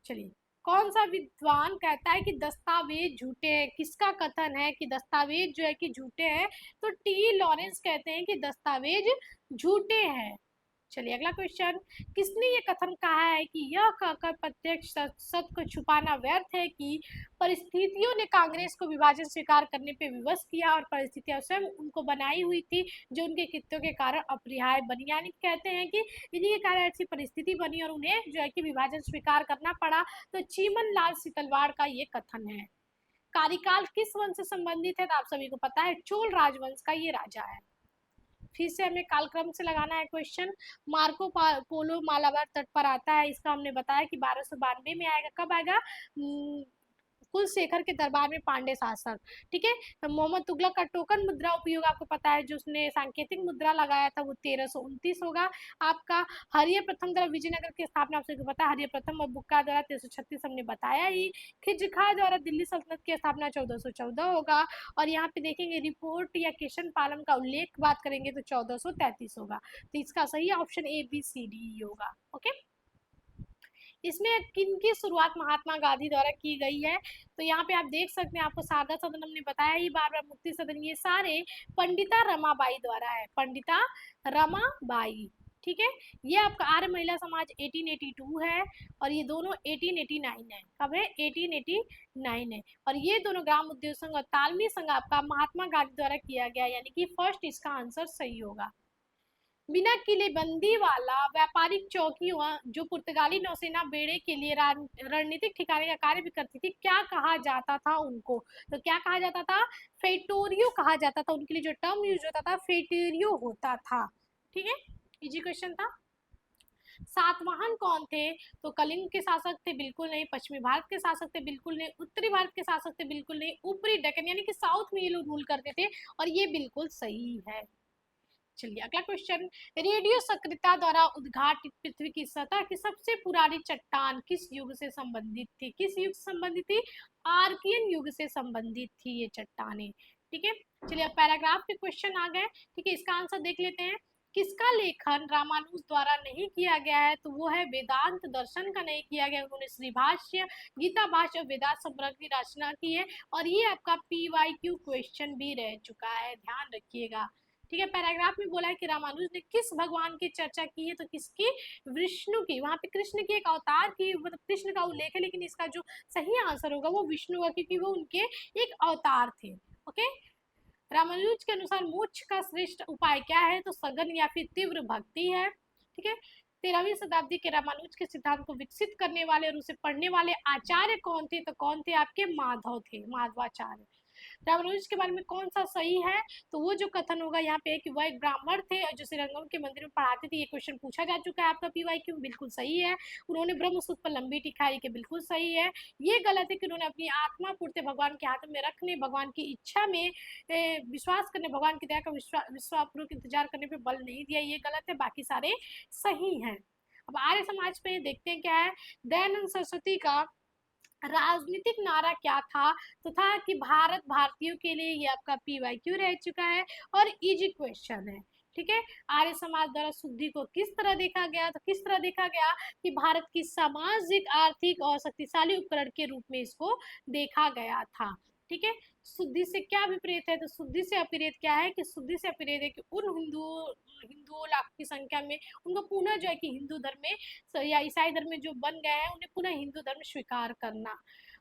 चलिए, कौन सा विद्वान कहता है कि दस्तावेज झूठे हैं? किसका कथन है कि दस्तावेज जो है कि झूठे हैं? तो टी लॉरेंस कहते हैं कि दस्तावेज झूठे हैं। चलिए अगला क्वेश्चन, किसने ये कथन कहा है कि यह कहकर प्रत्यक्ष सत्य को छुपाना व्यर्थ है कि परिस्थितियों ने कांग्रेस को विभाजन स्वीकार करने पे विवश किया और परिस्थितियां स्वयं उनको बनाई हुई थी जो उनके कृत्यों के कारण अपरिहार्य बनी, यानी कहते हैं कि इन्हीं के कारण ऐसी परिस्थिति बनी और उन्हें जो है कि विभाजन स्वीकार करना पड़ा। तो चीमन लाल सितलवाड़ का ये कथन है। कार्यकाल किस वंश से संबंधित है? तो आप सभी को पता है, चोल राजवंश का ये राजा है। फिर से हमें कालक्रम से लगाना है क्वेश्चन। मार्को पोलो मालाबार तट पर आता है, इसका हमने बताया कि 1292 में आएगा। कब आएगा? कुलशेखर के दरबार में पांडे शासक, ठीक है। तो मोहम्मद तुगलक का टोकन मुद्रा उपयोग आपको पता है, जो उसने सांकेतिक मुद्रा लगाया था वो 1329 होगा आपका। हरियर प्रथम द्वारा विजयनगर की स्थापना आप सबको पता है, हरियर प्रथम और बुक्का द्वारा 1336 हमने बताया ही। खिज खां द्वारा दिल्ली सल्तनत की स्थापना 1414 होगा। और यहाँ पे देखेंगे रिपोर्ट या किशन पालम का उल्लेख बात करेंगे तो 1433 होगा। तो इसका सही ऑप्शन ABCD होगा, ओके। इसमें किनकी शुरुआत महात्मा गांधी द्वारा की गई है? तो यहाँ पे आप देख सकते हैं, आपको शारदा सदन हमने बताया ही, बार बार मुक्ति सदन, ये सारे पंडिता रमाबाई द्वारा है, पंडिता रमाबाई, ठीक है। ये आपका आर्य महिला समाज 1882 है और ये दोनों 1889 है। कब है? 1889 है। और ये दोनों ग्राम उद्योग संघ और तालमी संघ आपका महात्मा गांधी द्वारा किया गया, यानी कि फर्स्ट इसका आंसर सही होगा। बिना किलेबंदी वाला व्यापारिक चौकियों जो पुर्तगाली नौसेना बेड़े के लिए रणनीतिक ठिकाने का कार्य भी करती थी, क्या कहा जाता था उनको? तो क्या कहा जाता था? फेटोरियो कहा जाता था, उनके लिए जो टर्म यूज होता था फेटोरियो होता था, ठीक है, इजी क्वेश्चन था। सातवाहन कौन थे? तो कलिंग के शासक थे? बिल्कुल नहीं। पश्चिमी भारत के शासक थे? बिल्कुल नहीं। उत्तरी भारत के शासक थे? बिल्कुल नहीं। ऊपरी दक्कन यानी कि साउथ में ये लोग रूल करते थे, और ये बिल्कुल सही है। चलिए अगला क्वेश्चन, रेडियो सक्रियता द्वारा उद्घाटित पृथ्वी की सतह की सबसे पुरानी चट्टान किस युग से संबंधित थी? किस युग से संबंधित थी? आर्कियन युग से संबंधित थी ये चट्टाने, ठीक है। चलिए अब पैराग्राफ के क्वेश्चन आ गए, ठीक है, इसका आंसर देख लेते हैं। किसका लेखन रामानुज द्वारा नहीं किया गया है? तो वो है वेदांत दर्शन का नहीं किया गया, उन्होंने श्री भाष्य, गीता भाष्य और वेदांत संग्रह की रचना की है, और ये आपका PYQ क्वेश्चन भी रह चुका है, ध्यान रखिएगा, ठीक है। पैराग्राफ में बोला है कि रामानुज ने किस भगवान की चर्चा की है? तो किसकी? विष्णु की। वहां पे कृष्ण की एक अवतार की, मतलब कृष्ण का उल्लेख है, लेकिन इसका जो सही आंसर होगा वो विष्णु का, क्योंकि वो उनके एक अवतार थे, ओके। रामानुज के अनुसार मोक्ष का श्रेष्ठ उपाय क्या है? तो सघन या फिर तीव्र भक्ति है, ठीक है। 13वीं शताब्दी के रामानुज के सिद्धांत को विकसित करने वाले और उसे पढ़ने वाले आचार्य कौन थे? तो कौन थे? आपके माधव थे, माधवाचार्य। रामानुज के बारे में कौन सा सही है? तो वो जो कथन होगा यहाँ पे कि वह एक ब्राह्मण थे और जो श्रीरंगम के मंदिर में पढ़ाते थे, ये क्वेश्चन पूछा जा चुका है आपका PYQ, बिल्कुल सही है। उन्होंने ब्रह्म सूत्र पर लंबी टिकाई के, बिल्कुल सही है। ये गलत है कि उन्होंने अपनी आत्मा पूर्ति भगवान के हाथ में रखने, भगवान की इच्छा में विश्वास करने, भगवान की दया का विश्वासपूर्वक इंतजार करने पर बल नहीं दिया, ये गलत है, बाकी सारे सही हैं। अब आर्य समाज पे देखते हैं क्या है। दयानंद सरस्वती का राजनीतिक नारा क्या था? तो था कि भारत भारतीयों के लिए, ये आपका PYQ रह चुका है और इजी क्वेश्चन है, ठीक है। आर्य समाज द्वारा शुद्धि को किस तरह देखा गया? तो किस तरह देखा गया कि भारत की सामाजिक, आर्थिक और शक्तिशाली उपकरण के रूप में इसको देखा गया था, ठीक है। शुद्धि से क्या विपरीत है? तो शुद्धि से अपिरेत क्या है कि शुद्धि से अपिरेत है कि उन हिंदुओं लाख की संख्या में उनको पुनः जो है कि हिंदू धर्म में या ईसाई धर्म में जो बन गए हैं, उन्हें पुनः हिंदू धर्म स्वीकार करना।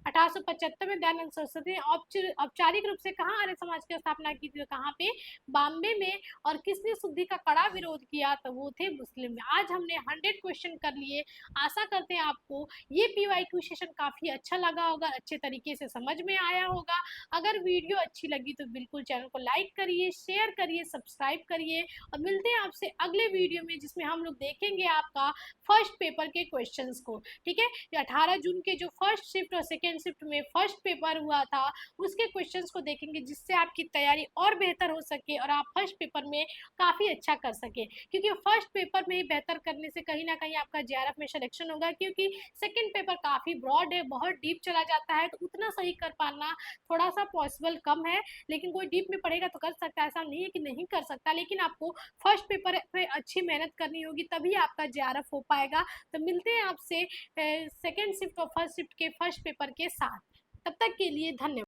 1875 में दयानंद सरस्वती ने औपचारिक रूप से कहाँ आर्य समाज की स्थापना की थी, तो कहाँ पे, बॉम्बे में। और किसने शुद्धि का कड़ा विरोध किया, तो वो थे मुस्लिम। आज हमने 100 क्वेश्चन कर लिए। आशा करते हैं आपको ये पीवाईक्यू सेशन काफी अच्छा लगा होगा, अच्छे तरीके से समझ में आया होगा। अगर वीडियो अच्छी लगी तो बिल्कुल चैनल को लाइक करिए, शेयर करिए, सब्सक्राइब करिए, और मिलते हैं आपसे अगले वीडियो में, जिसमें हम लोग देखेंगे आपका फर्स्ट पेपर के क्वेश्चंस को। ठीक है, 18 जून के जो फर्स्ट शिफ्ट और सेकेंड शिफ्ट में फर्स्ट पेपर हुआ था, उसके क्वेश्चंस को देखेंगे, जिससे आपकी तैयारी और बेहतर हो सके और आप फर्स्ट पेपर में काफी अच्छा कर सके। क्योंकि फर्स्ट पेपर में ही बेहतर करने से कहीं ना कहीं आपका जेआरएफ में सिलेक्शन होगा, क्योंकि सेकेंड पेपर काफी ब्रॉड है, बहुत डीप चला जाता है, तो उतना सही कर पाना थोड़ा सा पॉसिबल कम है। लेकिन कोई डीप में पढ़ेगा तो कर सकता है, ऐसा नहीं है कि नहीं कर सकता, लेकिन आपको फर्स्ट पेपर पे अच्छी मेहनत करनी होगी, तभी आपका जेआरएफ हो पाएगा। तो मिलते हैं आपसे सेकेंड शिफ्ट और फर्स्ट शिफ्ट के फर्स्ट पेपर के साथ। तब तक के लिए धन्यवाद।